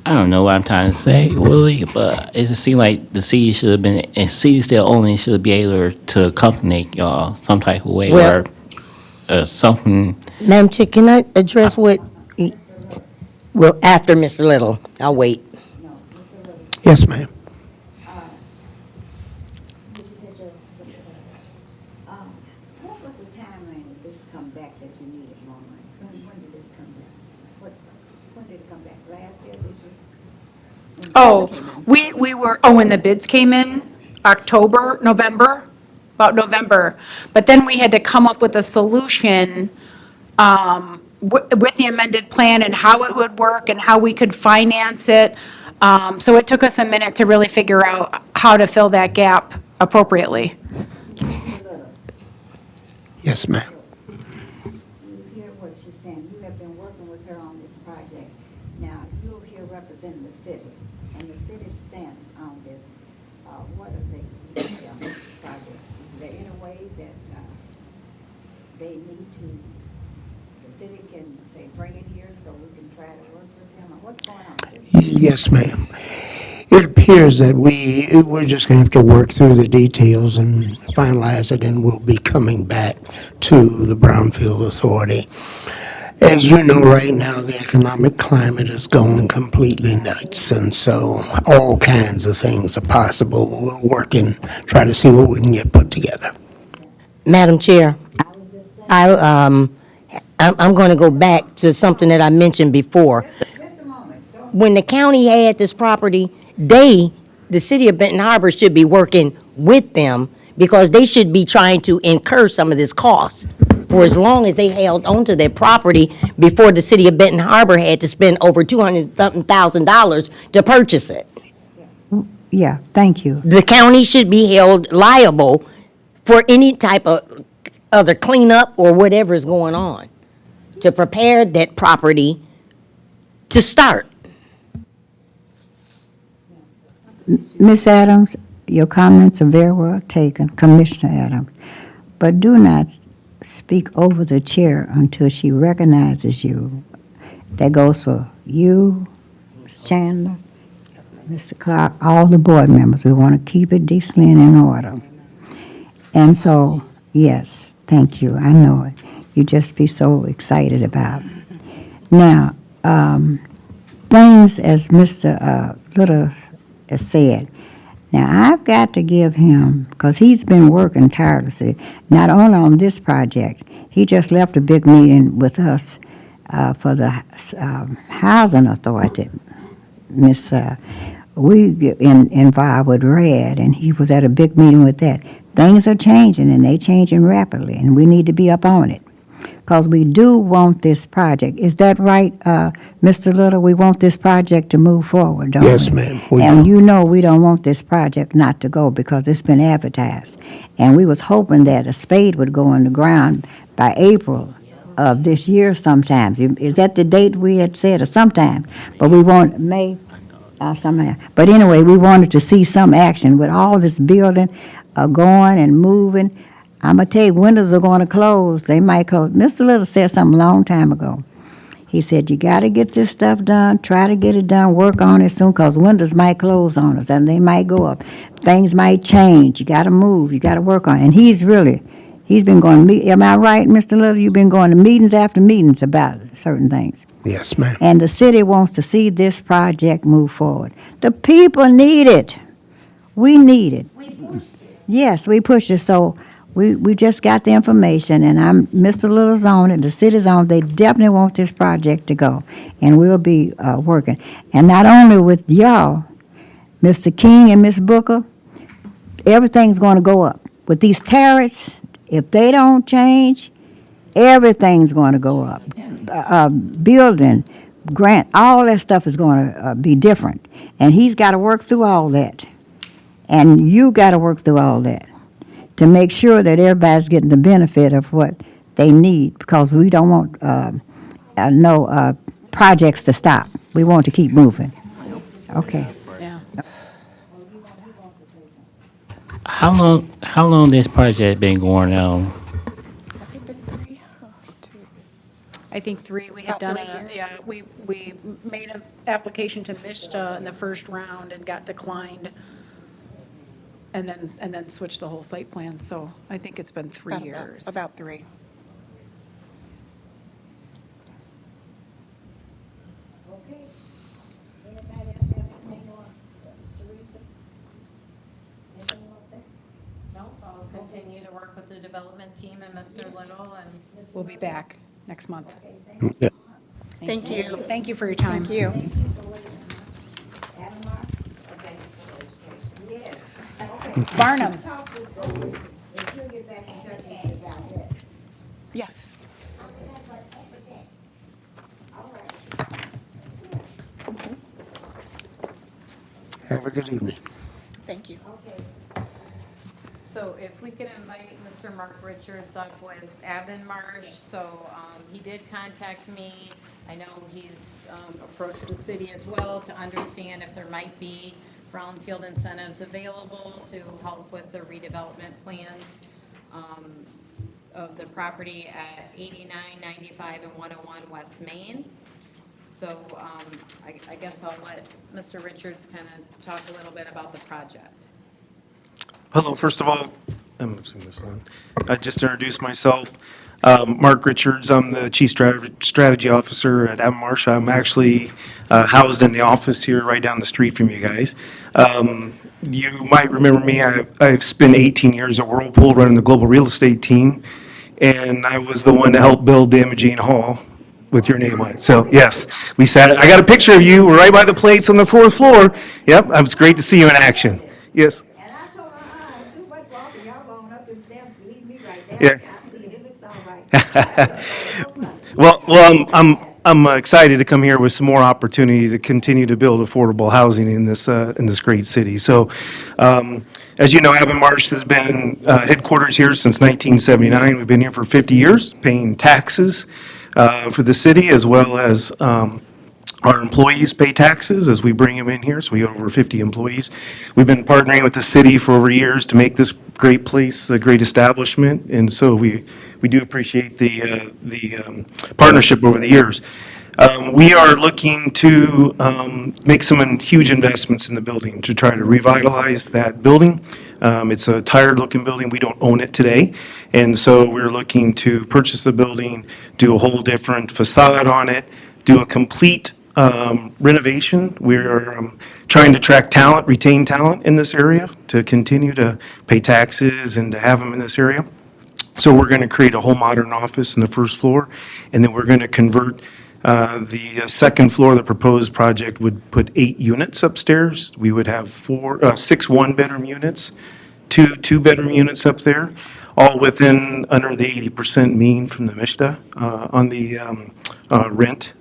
I don't know what I'm trying to say, Willie, but it just seems like the city should have been, and city still owning should be able to accompany y'all some type of way, Well- or something. Madam Chair, can I address what, well, after Mr. Little, I'll wait. Yes, ma'am. What was the timeline that this come back that you needed more money? When did this come back? When did it come back? Last year, this year? Oh, we were, when the bids came in, November, about November. But then we had to come up with a solution with the amended plan and how it would work and how we could finance it. So it took us a minute to really figure out how to fill that gap appropriately. Yes, ma'am. You hear what she's saying. You have been working with her on this project. Now, you're here representing the city, and the city's stance on this. What are they doing on this project? Is there any way that they need to, the city can say, bring it here so we can try to work with them? Or what's going on? Yes, ma'am. It appears appears that we're just going to have to work through the details and finalize it, and we'll be coming back to the Brownfield Authority. As you know, right now, the economic climate is going completely nuts, and so all kinds of things are possible. We'll work and try to see what we can get put together. Madam Chair, I'm going to go back to something that I mentioned before. When the county had this property, the city of Benton Harbor should be working with them because they should be trying to incur some of this cost for as long as they held onto their property before the city of Benton Harbor had to spend over $200,000 to purchase it. Yeah, thank you. The county should be held liable for any type of other cleanup or whatever is going on to prepare that property to start. Ms. Adams, your comments are very well taken, Commissioner Adams, but do not speak over the chair until she recognizes you. That goes for you, Ms. Chandler, Mr. Clark, all the board members. We want to keep it decently and in order. And so, yes, thank you, I know it. You just be so excited about it. Now, things as Mr. Little has said, now I've got to give him, because he's been working tirelessly, not only on this project, he just left a big meeting with us for the Housing Authority. We involved with RED, and he was at a big meeting with that. Things are changing, and they're changing rapidly, and we need to be up on it. Because we do want this project. Is that right, Mr. Little? We want this project to move forward, don't we? Yes, ma'am. And you know we don't want this project not to go because it's been advertised. And we was hoping that a spade would go in the ground by April of this year sometimes. Is that the date we had said, or sometime? But we want May, sometime. But anyway, we wanted to see some action with all this building going and moving. I'm going to tell you, windows are going to close. They might close. Mr. Little said something a long time ago. He said, you got to get this stuff done, try to get it done, work on it soon, because windows might close on us, and they might go up. Things might change. You got to move. You got to work on it. And he's been going to am I right, Mr. Little? You've been going to meetings after meetings about certain things. Yes, ma'am. And the city wants to see this project move forward. The people need it. We need it. We pushed it. Yes, we pushed it. So we just got the information, and Mr. Little's on it, the city's on it. They definitely want this project to go, and we'll be working. And not only with y'all, Mr. King and Ms. Booker, everything's going to go up. With these tariffs, if they don't change, everything's going to go up. Building, grant, all that stuff is going to be different. And he's got to work through all that. And you got to work through all that to make sure that everybody's getting the benefit of what they need, because we don't want no projects to stop. We want to keep moving. Okay. How long this project been going on? I think 3, we had done we made an application to MISTA in the first round and got declined, and then switched the whole site plan, so I think it's been 3 years. About 3. Okay. Anybody else have anything else? Teresa? Anything you want to say? No, I'll continue to work with the development team and Mr. Little, and We'll be back next month. Yeah. Thank you. Thank you for your time. Thank you. Barnum. Yes. Have a good evening. Thank you. so if we could invite Mr. Mark Richards up with Avonmarsh, so he did contact me. I know he's approached the city as well to understand if there might be brownfield incentives available to help with the redevelopment plans of the property at 89, 95, and 101 West Main. So I guess I'll let Mr. Richards kind of talk a little bit about the project. Hello, first of all, I'm assuming this on. I just introduced myself. Mark Richards, I'm the Chief Strategy Officer at Marsh. I'm actually housed in the office here right down the street from you guys. You might remember me, I've spent 18 years at Whirlpool running the global real estate team, and I was the one to help build the Imogene Hall with your name on it. So, yes, we sat, I got a picture of you, we're right by the plates on the fourth floor. Yep, it was great to see you in action. Yes. And I told her, too much walking, y'all going up them steps, leave me right there. Yeah. I see it looks all right. I'm excited to come here with some more opportunity to continue to build affordable housing in this great city. So, as you know, Avon Marsh has been headquarters here since 1979. We've been here for 50 years, paying taxes for the city, as well as our employees pay taxes as we bring them in here, so we have over 50 employees. We've been partnering with the city for over years to make this great place a great establishment, and so we do appreciate the partnership over the years. We are looking to make some huge investments in the building to try to revitalize that building. It's a tired-looking building. We don't own it today, and so we're looking to purchase the building, do a whole different facade on it, do a complete renovation. We're trying to attract talent, retain talent in this area to continue to pay taxes and to have them in this area. So we're going to create a whole modern office in the first floor, and then we're going to convert the second floor. The proposed project would put 8 units upstairs. We would have 6 one-bedroom units, 2 two-bedroom units up there, all within under the 80% mean from the MISTA on the rent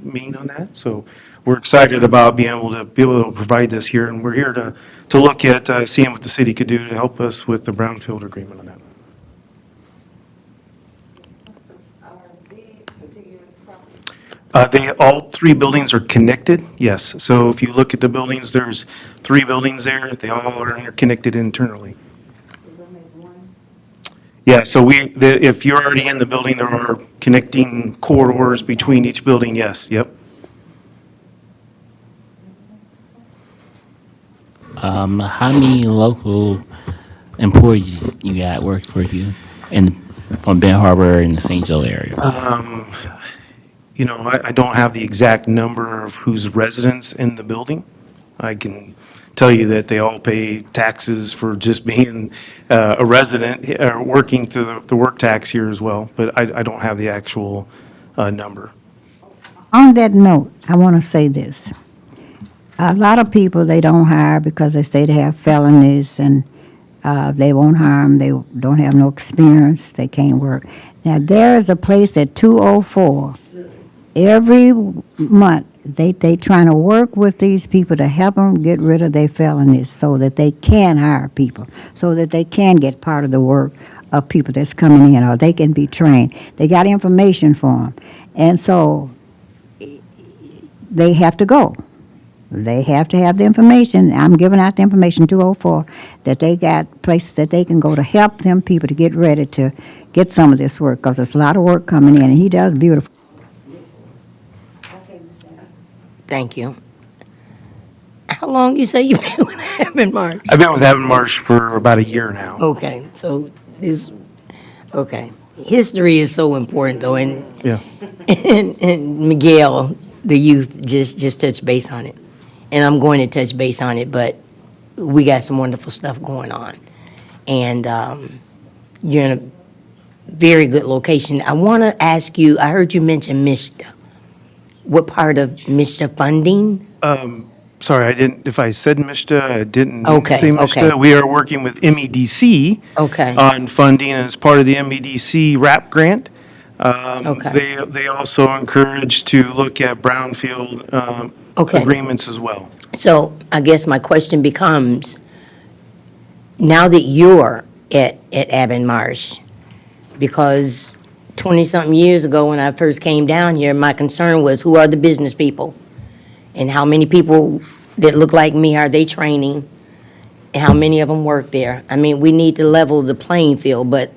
mean on that. So we're excited about being able to provide this here, and we're here to look at seeing what the city could do to help us with the Brownfield agreement on that. Are these contiguous properties? All 3 buildings are connected, yes. So if you look at the buildings, there's 3 buildings there. They all are interconnected internally. So they'll make one? Yeah, so if you're already in the building, there are connecting corridors between each building, yes, yep. How many local employees you got work for you from Ben Harbor and the St. Joe area? I don't have the exact number of who's residents in the building. I can tell you that they all pay taxes for just being a resident, or working through the work tax here as well, but I don't have the actual number. On that note, I want to say this. A lot of people, they don't hire because they say they have felonies and they won't hire them. They don't have no experience. They can't work. Now, there is a place at 204. Every month, they trying to work with these people to help them get rid of their felonies so that they can hire people, so that they can get part of the work of people that's coming in, or they can be trained. They got information for them. And so they have to go. They have to have the information. I'm giving out the information, 204, that they got places that they can go to help them people to get ready to get some of this work, because there's a lot of work coming in, and he does beautiful. Thank you. How long you say you've been with Avon Marsh? I've been with Avon Marsh for about a year now. Okay, so history is so important though, and Yeah. and Miguel, the youth, just touched base on it. And I'm going to touch base on it, but we got some wonderful stuff going on. And you're in a very good location. I want to ask you, I heard you mention MISTA. What part of MISTA funding? Sorry, if I said MISTA, I didn't Okay, say MISTA. okay. We are working with MEDC Okay. on funding as part of the MEDC RAP grant. Okay. They also encourage to look at brownfield Okay. agreements as well. So I guess my question becomes, now that you're at Avon Marsh, because 20-something years ago when I first came down here, my concern was, who are the business people? And how many people that look like me are they training? And how many of them work there? I mean, we need to level the playing field, but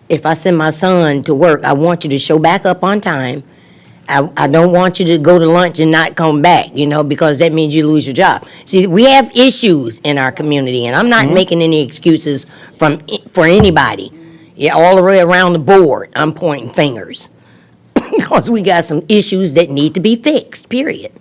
if I send my son to work, I want you to show back up on time I don't want you to go to lunch and not come back, because that means you lose your job. See, we have issues in our community, and I'm not making any excuses for anybody. Yeah, all the way around the board, I'm pointing fingers. Because we got some issues that need to be fixed, period.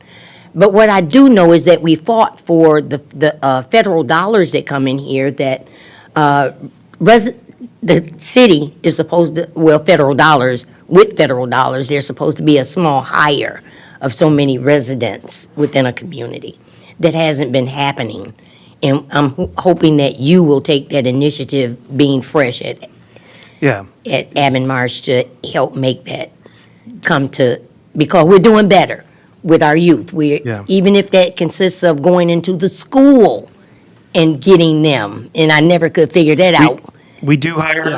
But what I do know is that we fought for the federal dollars that come in here that uh, the city is supposed to, well, federal dollars, with federal dollars, there's supposed to be a small hire of so many residents within a community. That hasn't been happening. And I'm hoping that you will take that initiative, being fresh Yeah. at Avon-Marsh, to help make that come to, because we're doing better with our youth. Yeah. Even if that consists of going into the school and getting them, and I never could figure that out. We do hire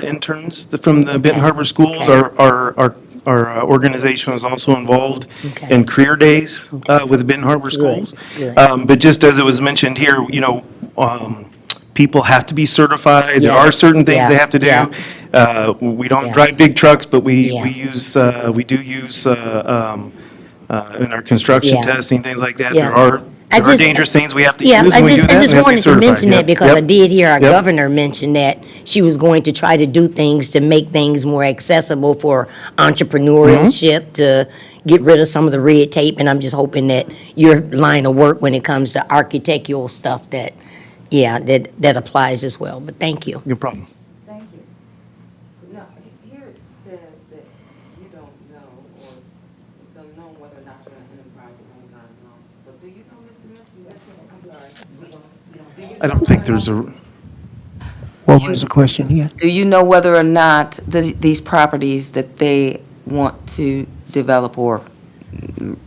interns from the Benton Harbor schools. Okay. Our organization is also involved Okay. in career days with the Benton Harbor schools. good. But just as it was mentioned here, people have to be certified. There Yeah. are certain things they Yeah. have to do. Yeah. We don't Yeah. drive big trucks, but we Yeah. do use in our construction Yeah. testing, things like that. Yeah. There are dangerous things we have to use. Yeah, and we do I that, and just we have to be wanted to certified. mention that Yep. because I Yep. did hear our Yep. governor mention that she was going to try to do things to make things more accessible for entrepreneurship, to get rid of some of the red tape, and I'm just hoping that your line of work when it comes to architectural stuff that applies as well, but thank you. No problem. Thank you. Now, here it says that you don't know, or it's unknown whether or not you're an enterprise or Amazon zone. But do you know, Mr. Miller? I'm sorry. I don't think there's a, What was the question here? Do you know whether or not these properties that they want to develop or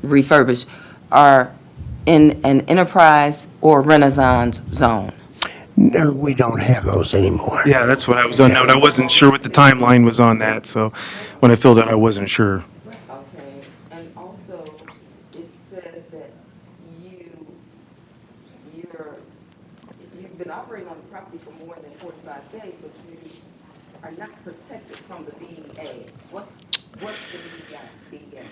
refurbish are in an enterprise or Renaissance zone? No, we don't have those anymore. yeah, that's what I was unknown. I wasn't sure what the timeline was on that, so when I filled it, I wasn't sure. Okay, and also, it says that you've been operating on the property for more than 45 days, but you are not protected from the BEA. What's the BEA?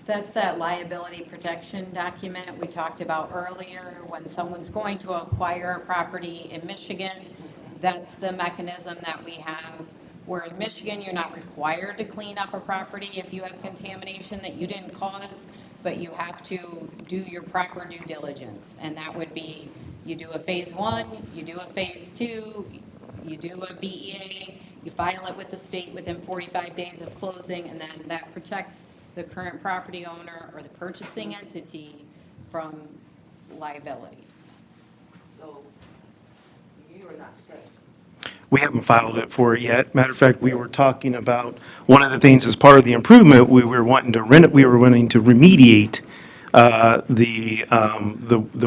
That's that liability protection document we talked about earlier. When someone's going to acquire a property in Michigan, that's the mechanism that we have. Where in Michigan, you're not required to clean up a property if you have contamination that you didn't cause, but you have to do your proper due diligence. And that would be, you do a phase 1, you do a phase 2, you do a BEA, you file it with the state within 45 days of closing, and then that protects the current property owner or the purchasing entity from liability. So, you are not straight. We haven't filed it for it yet. Matter of fact, we were talking about, one of the things as part of the improvement, we were wanting to remediate the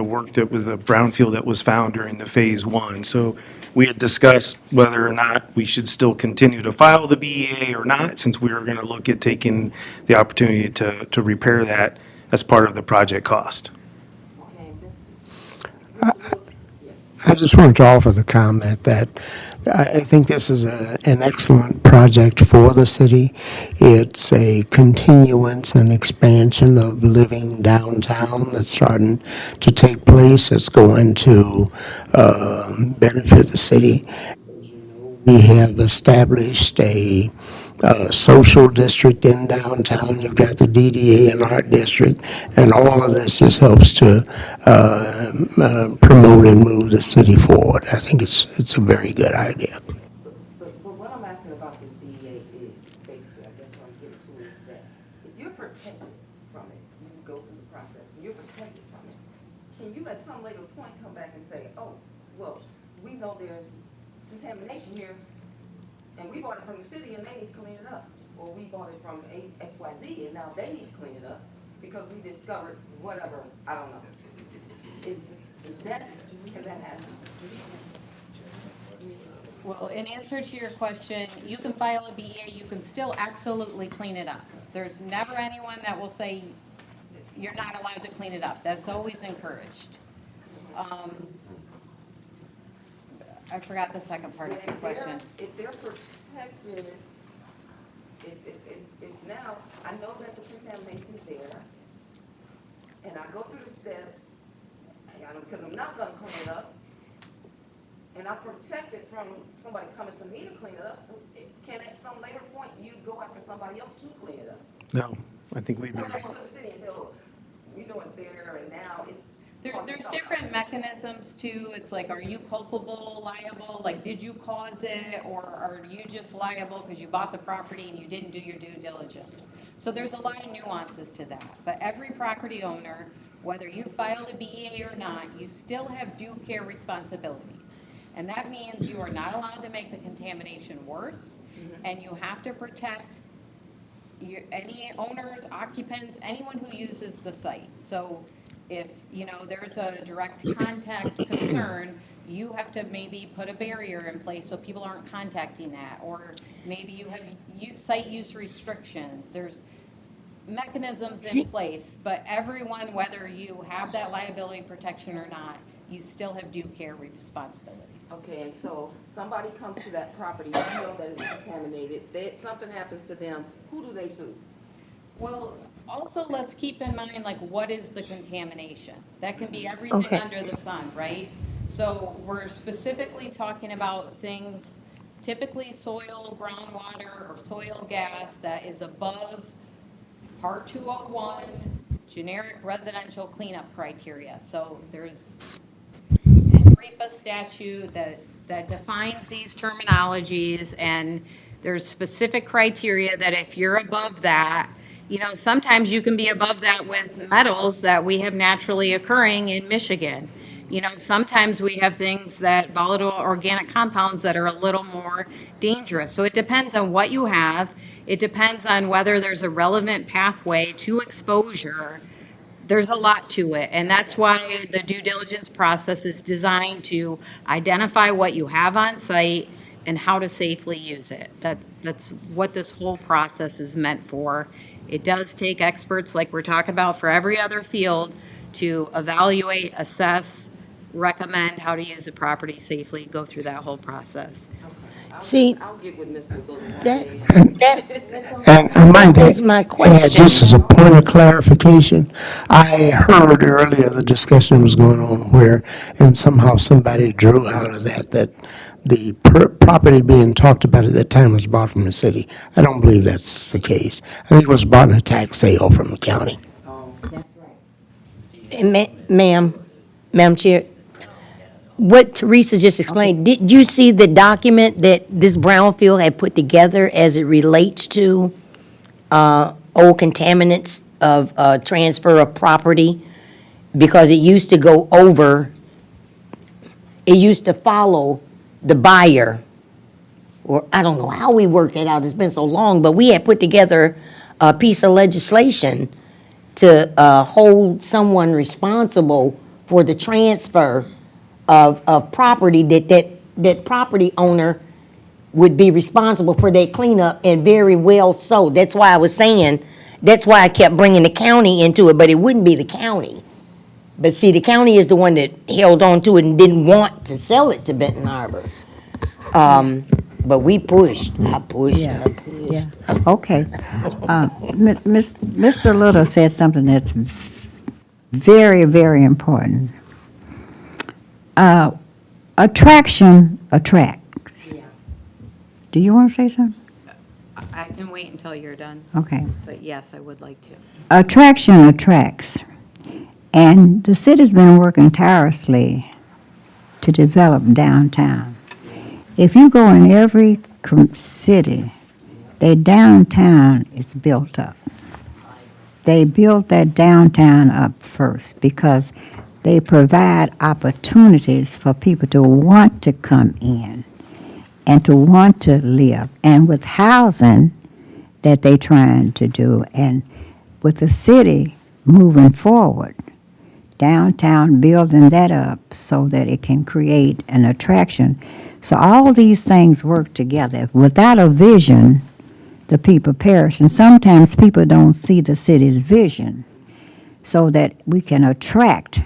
work that was the brownfield that was found during the phase 1. So we had discussed whether or not we should still continue to file the BEA or not, since we were going to look at taking the opportunity to repair that as part of the project cost. Okay, I just wanted to offer the comment that I think this is an excellent project for the city. It's a continuance and expansion of living downtown that's starting to take place. It's going to benefit the city. We have established a social district in downtown. You've got the DDA and Art District, and all of this just helps to promote and move the city forward. I think it's a very good idea. But what I'm asking about this BEA is, basically, I guess what I'm getting to is that if you're protected from it, you go through the process, and you're protected from it, can you at some later point come back and say, oh, well, we know there's contamination here, and we bought it from the city and they need to clean it up? Or we bought it from XYZ and now they need to clean it up because we discovered whatever, I don't know. Can that happen? Well, in answer to your question, you can file a BEA, you can still absolutely clean it up. There's never anyone that will say you're not allowed to clean it up. That's always encouraged. I forgot the second part of your question. If they're protected, if now, I know that the contamination's there, and I go through the steps, because I'm not gonna clean it up, and I protect it from somebody coming to me to clean it up, can at some later point, you go after somebody else to clean it up? No, I think we've Go been, back to the city and say, oh, we know it's there, and now it's. There's different mechanisms too. It's like, are you culpable, liable? Like, did you cause it? Or are you just liable because you bought the property and you didn't do your due diligence? So there's a lot of nuances to that. But every property owner, whether you filed a BEA or not, you still have due care responsibilities. And that means you are not allowed to make the contamination worse, and you have to protect any owners, occupants, anyone who uses the site. So if, there's a direct contact concern, you have to maybe put a barrier in place so people aren't contacting that. Or maybe you have site use restrictions. There's mechanisms in place, but everyone, whether you have that liability protection or not, you still have due care responsibility. Okay, and so somebody comes to that property, you know that it's contaminated, something happens to them, who do they sue? Well, also, let's keep in mind, like, what is the contamination? That can be everything Okay. under the sun, right? So we're specifically talking about things, typically soil, groundwater, or soil gas that is above Part 201, generic residential cleanup criteria. So there's a REPA statute that defines these terminologies, and there's specific criteria that if you're above that, sometimes you can be above that with metals that we have naturally occurring in Michigan. Sometimes we have things that volatile organic compounds that are a little more dangerous. So it depends on what you have. It depends on whether there's a relevant pathway to exposure. There's a lot to it, and that's why the due diligence process is designed to identify what you have on site and how to safely use it. That's what this whole process is meant for. It does take experts, like we're talking about for every other field, to evaluate, assess, recommend how to use the property safely, go through that whole process. See, I'll get with Mr. Goodman. And I might was my add, question. just as a point of clarification, I heard earlier the discussion was going on where, and somehow somebody drew out of that the property being talked about at that time was bought from the city. I don't believe that's the case. I think it was bought in a tax sale from the county. That's right. And Madam Chair, what Teresa just explained, did you see the document that this Brownfield had put together as it relates to old contaminants of transfer of property? Because it used to go over, it used to follow the buyer, or I don't know how we worked it out, it's been so long, but we had put together a piece of legislation to hold someone responsible for the transfer of property, that property owner would be responsible for their cleanup, and very well so. That's why I was saying, that's why I kept bringing the county into it, but it wouldn't be the county. But see, the county is the one that held on to it and didn't want to sell it to Benton Harbor. But we pushed, I pushed, Yeah, I pushed. yeah. Okay. Mr. Little said something that's very, very important. Attraction attracts. Do you want to say something? I can wait until you're done, Okay. but yes, I would like to. Attraction attracts. And the city's been working tirelessly to develop downtown. If you go in every city, their downtown is built up. They built that downtown up first because they provide opportunities for people to want to come in and to want to live. And with housing that they're trying to do, and with the city moving forward, downtown building that up so that it can create an attraction. So all these things work together. Without a vision, the people perish. And sometimes people don't see the city's vision so that we can attract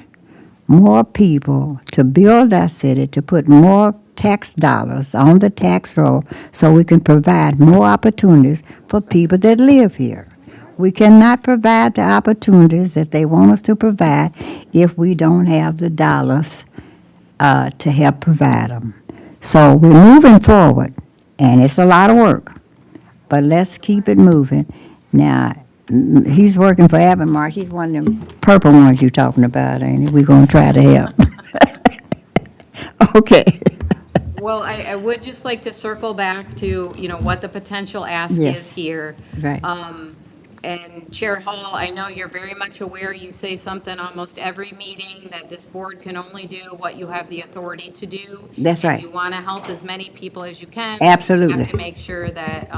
more people to build our city, to put more tax dollars on the tax roll so we can provide more opportunities for people that live here. We cannot provide the opportunities that they want us to provide if we don't have the dollars to help provide them. So we're moving forward, and it's a lot of work, but let's keep it moving. Now, he's working for Avonmark. He's one of them purple ones you're talking about, ain't he? We're going to try to help. Okay. Well, I would just like to circle back to, what the potential ask Yes. is here. Right. And Chair Hall, I know you're very much aware, you say something almost every meeting, that this board can only do what you have the authority to do. That's right. And you want to help as many people as you can. Absolutely. You have to make sure that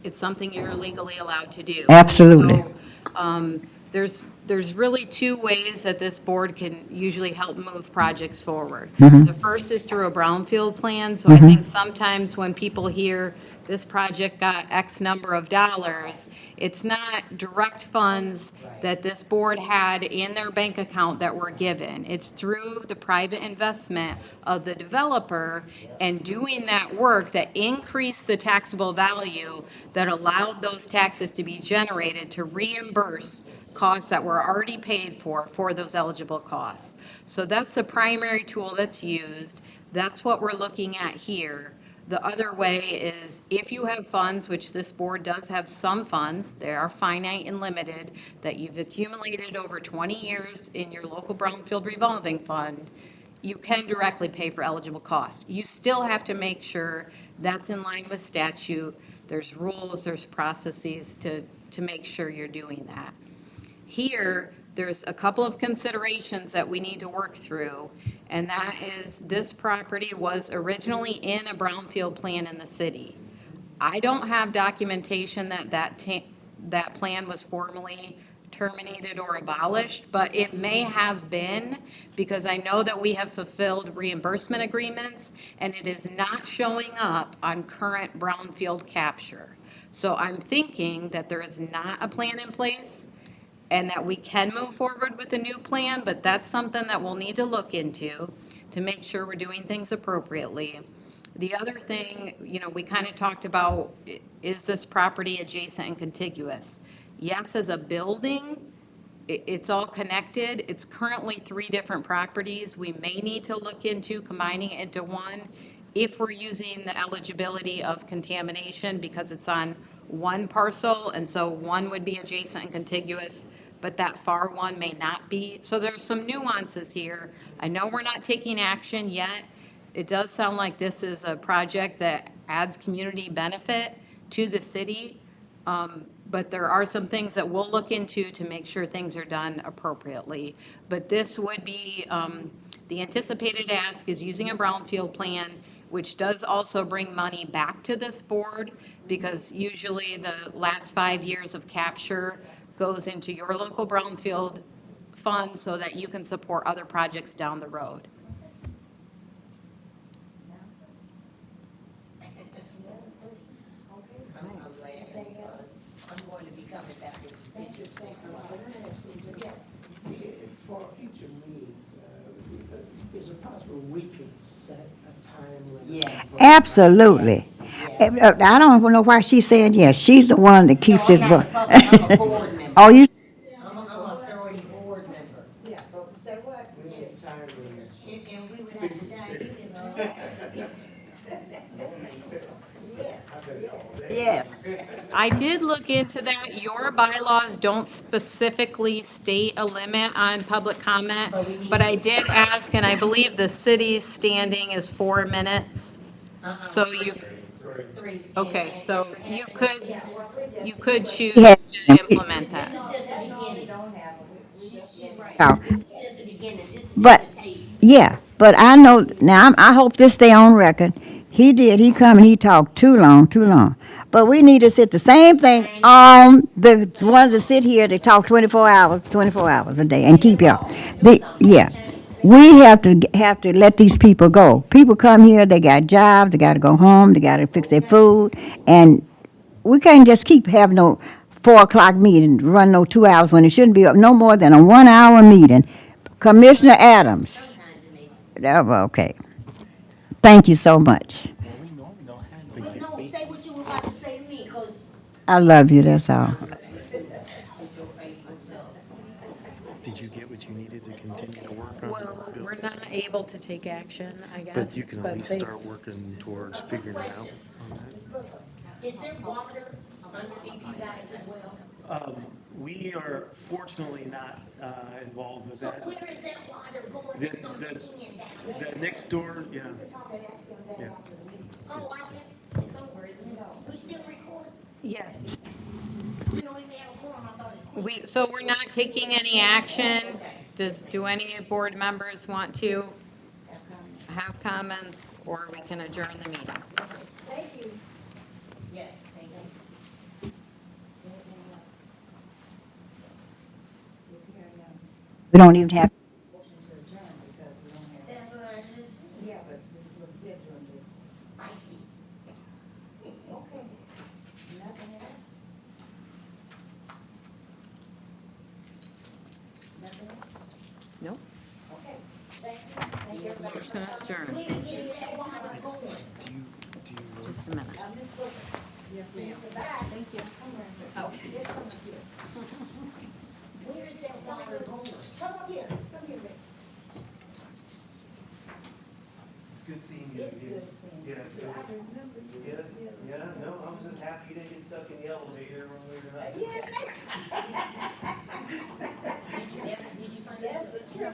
it's something you're legally allowed to do. Absolutely. So, there's really two ways that this board can usually help move projects forward. Mhm. The first is through a brownfield plan, so I think sometimes when people hear this project got X number of dollars, it's not direct funds that this board had in their bank account that were given. It's through the private investment of the developer and doing that work that increased the taxable value that allowed those taxes to be generated to reimburse costs that were already paid for those eligible costs. So that's the primary tool that's used. That's what we're looking at here. The other way is if you have funds, which this board does have some funds, they are finite and limited, that you've accumulated over 20 years in your local Brownfield revolving fund, you can directly pay for eligible costs. You still have to make sure that's in line with statute. There's rules, there's processes to make sure you're doing that. Here, there's a couple of considerations that we need to work through, and that is this property was originally in a brownfield plan in the city. I don't have documentation that plan was formally terminated or abolished, but it may have been because I know that we have fulfilled reimbursement agreements and it is not showing up on current brownfield capture. So I'm thinking that there is not a plan in place and that we can move forward with a new plan, but that's something that we'll need to look into to make sure we're doing things appropriately. The other thing, we kind of talked about, is this property adjacent and contiguous? Yes, as a building, it's all connected. It's currently 3 different properties. We may need to look into combining it into one if we're using the eligibility of contamination because it's on one parcel, and so one would be adjacent and contiguous, but that far one may not be. So there's some nuances here. I know we're not taking action yet. It does sound like this is a project that adds community benefit to the city, but there are some things that we'll look into to make sure things are done appropriately. But this would be, the anticipated ask is using a brownfield plan, which does also bring money back to this board because usually the last 5 years of capture goes into your local brownfield fund so that you can support other projects down the road. I'm going to be coming back with some pictures. For future meetings, is it possible we could set a time limit? Yes. Absolutely. I don't know why she's saying yes. She's the one that keeps this book. I'm a board member. Oh, you? I'm a authority board member. Yeah, but say what? We need time limits. And we would have to time you this all right. Yeah. I did look into that. Your bylaws don't specifically state a limit on public comment, but I did ask, and I believe the city's standing is 4 minutes. So you, okay, so you could choose Yes. to implement that. This is just the beginning. She's right. Oh. This is just the beginning. This is But, just a taste. yeah, but I know, now, I hope this stay on record. He come and he talked too long. But we need to sit the same thing on the ones that sit here, they talk 24 hours a day and keep y'all. Yeah. We have to let these people go. People come here, they got jobs, they gotta go home, they gotta fix their food, and we can't just keep having no 4 o'clock meeting, run no 2 hours when it shouldn't be no more than a 1 hour meeting. Commissioner Adams. Sometimes it makes Oh, okay. Thank you so much. But no, say what you were about to say to me, because I love you, that's all. Did you get what you needed to continue to work on? Well, we're not able to take action, I guess. But you can at least they- start working towards figuring it out on is there water underneath you guys as well? that. We are fortunately not involved with So that. where is that water going The, from the end down there? the next door, yeah. Yeah. Oh, I get it somewhere, isn't it? We still record? Yes. We don't even have a quorum, I thought it. So we're not taking any action. Do any board members want to have comments, or we can adjourn the meeting? Thank you. Yes, thank you. We don't even have. That's what I just. Yeah, but we're scheduling this. Okay. Nothing else? Nothing else? Nope. Okay, thank you. Thank you, everybody. Motion adjourned. Where is that water going? Just a minute. Yes, ma'am. Thank you. Okay. Where is that water going? Come up here, come here, Rick. It's good seeing you again. Yes. Yes, yeah, no, I was just happy to get stuck in the elevator when we were out. Yeah.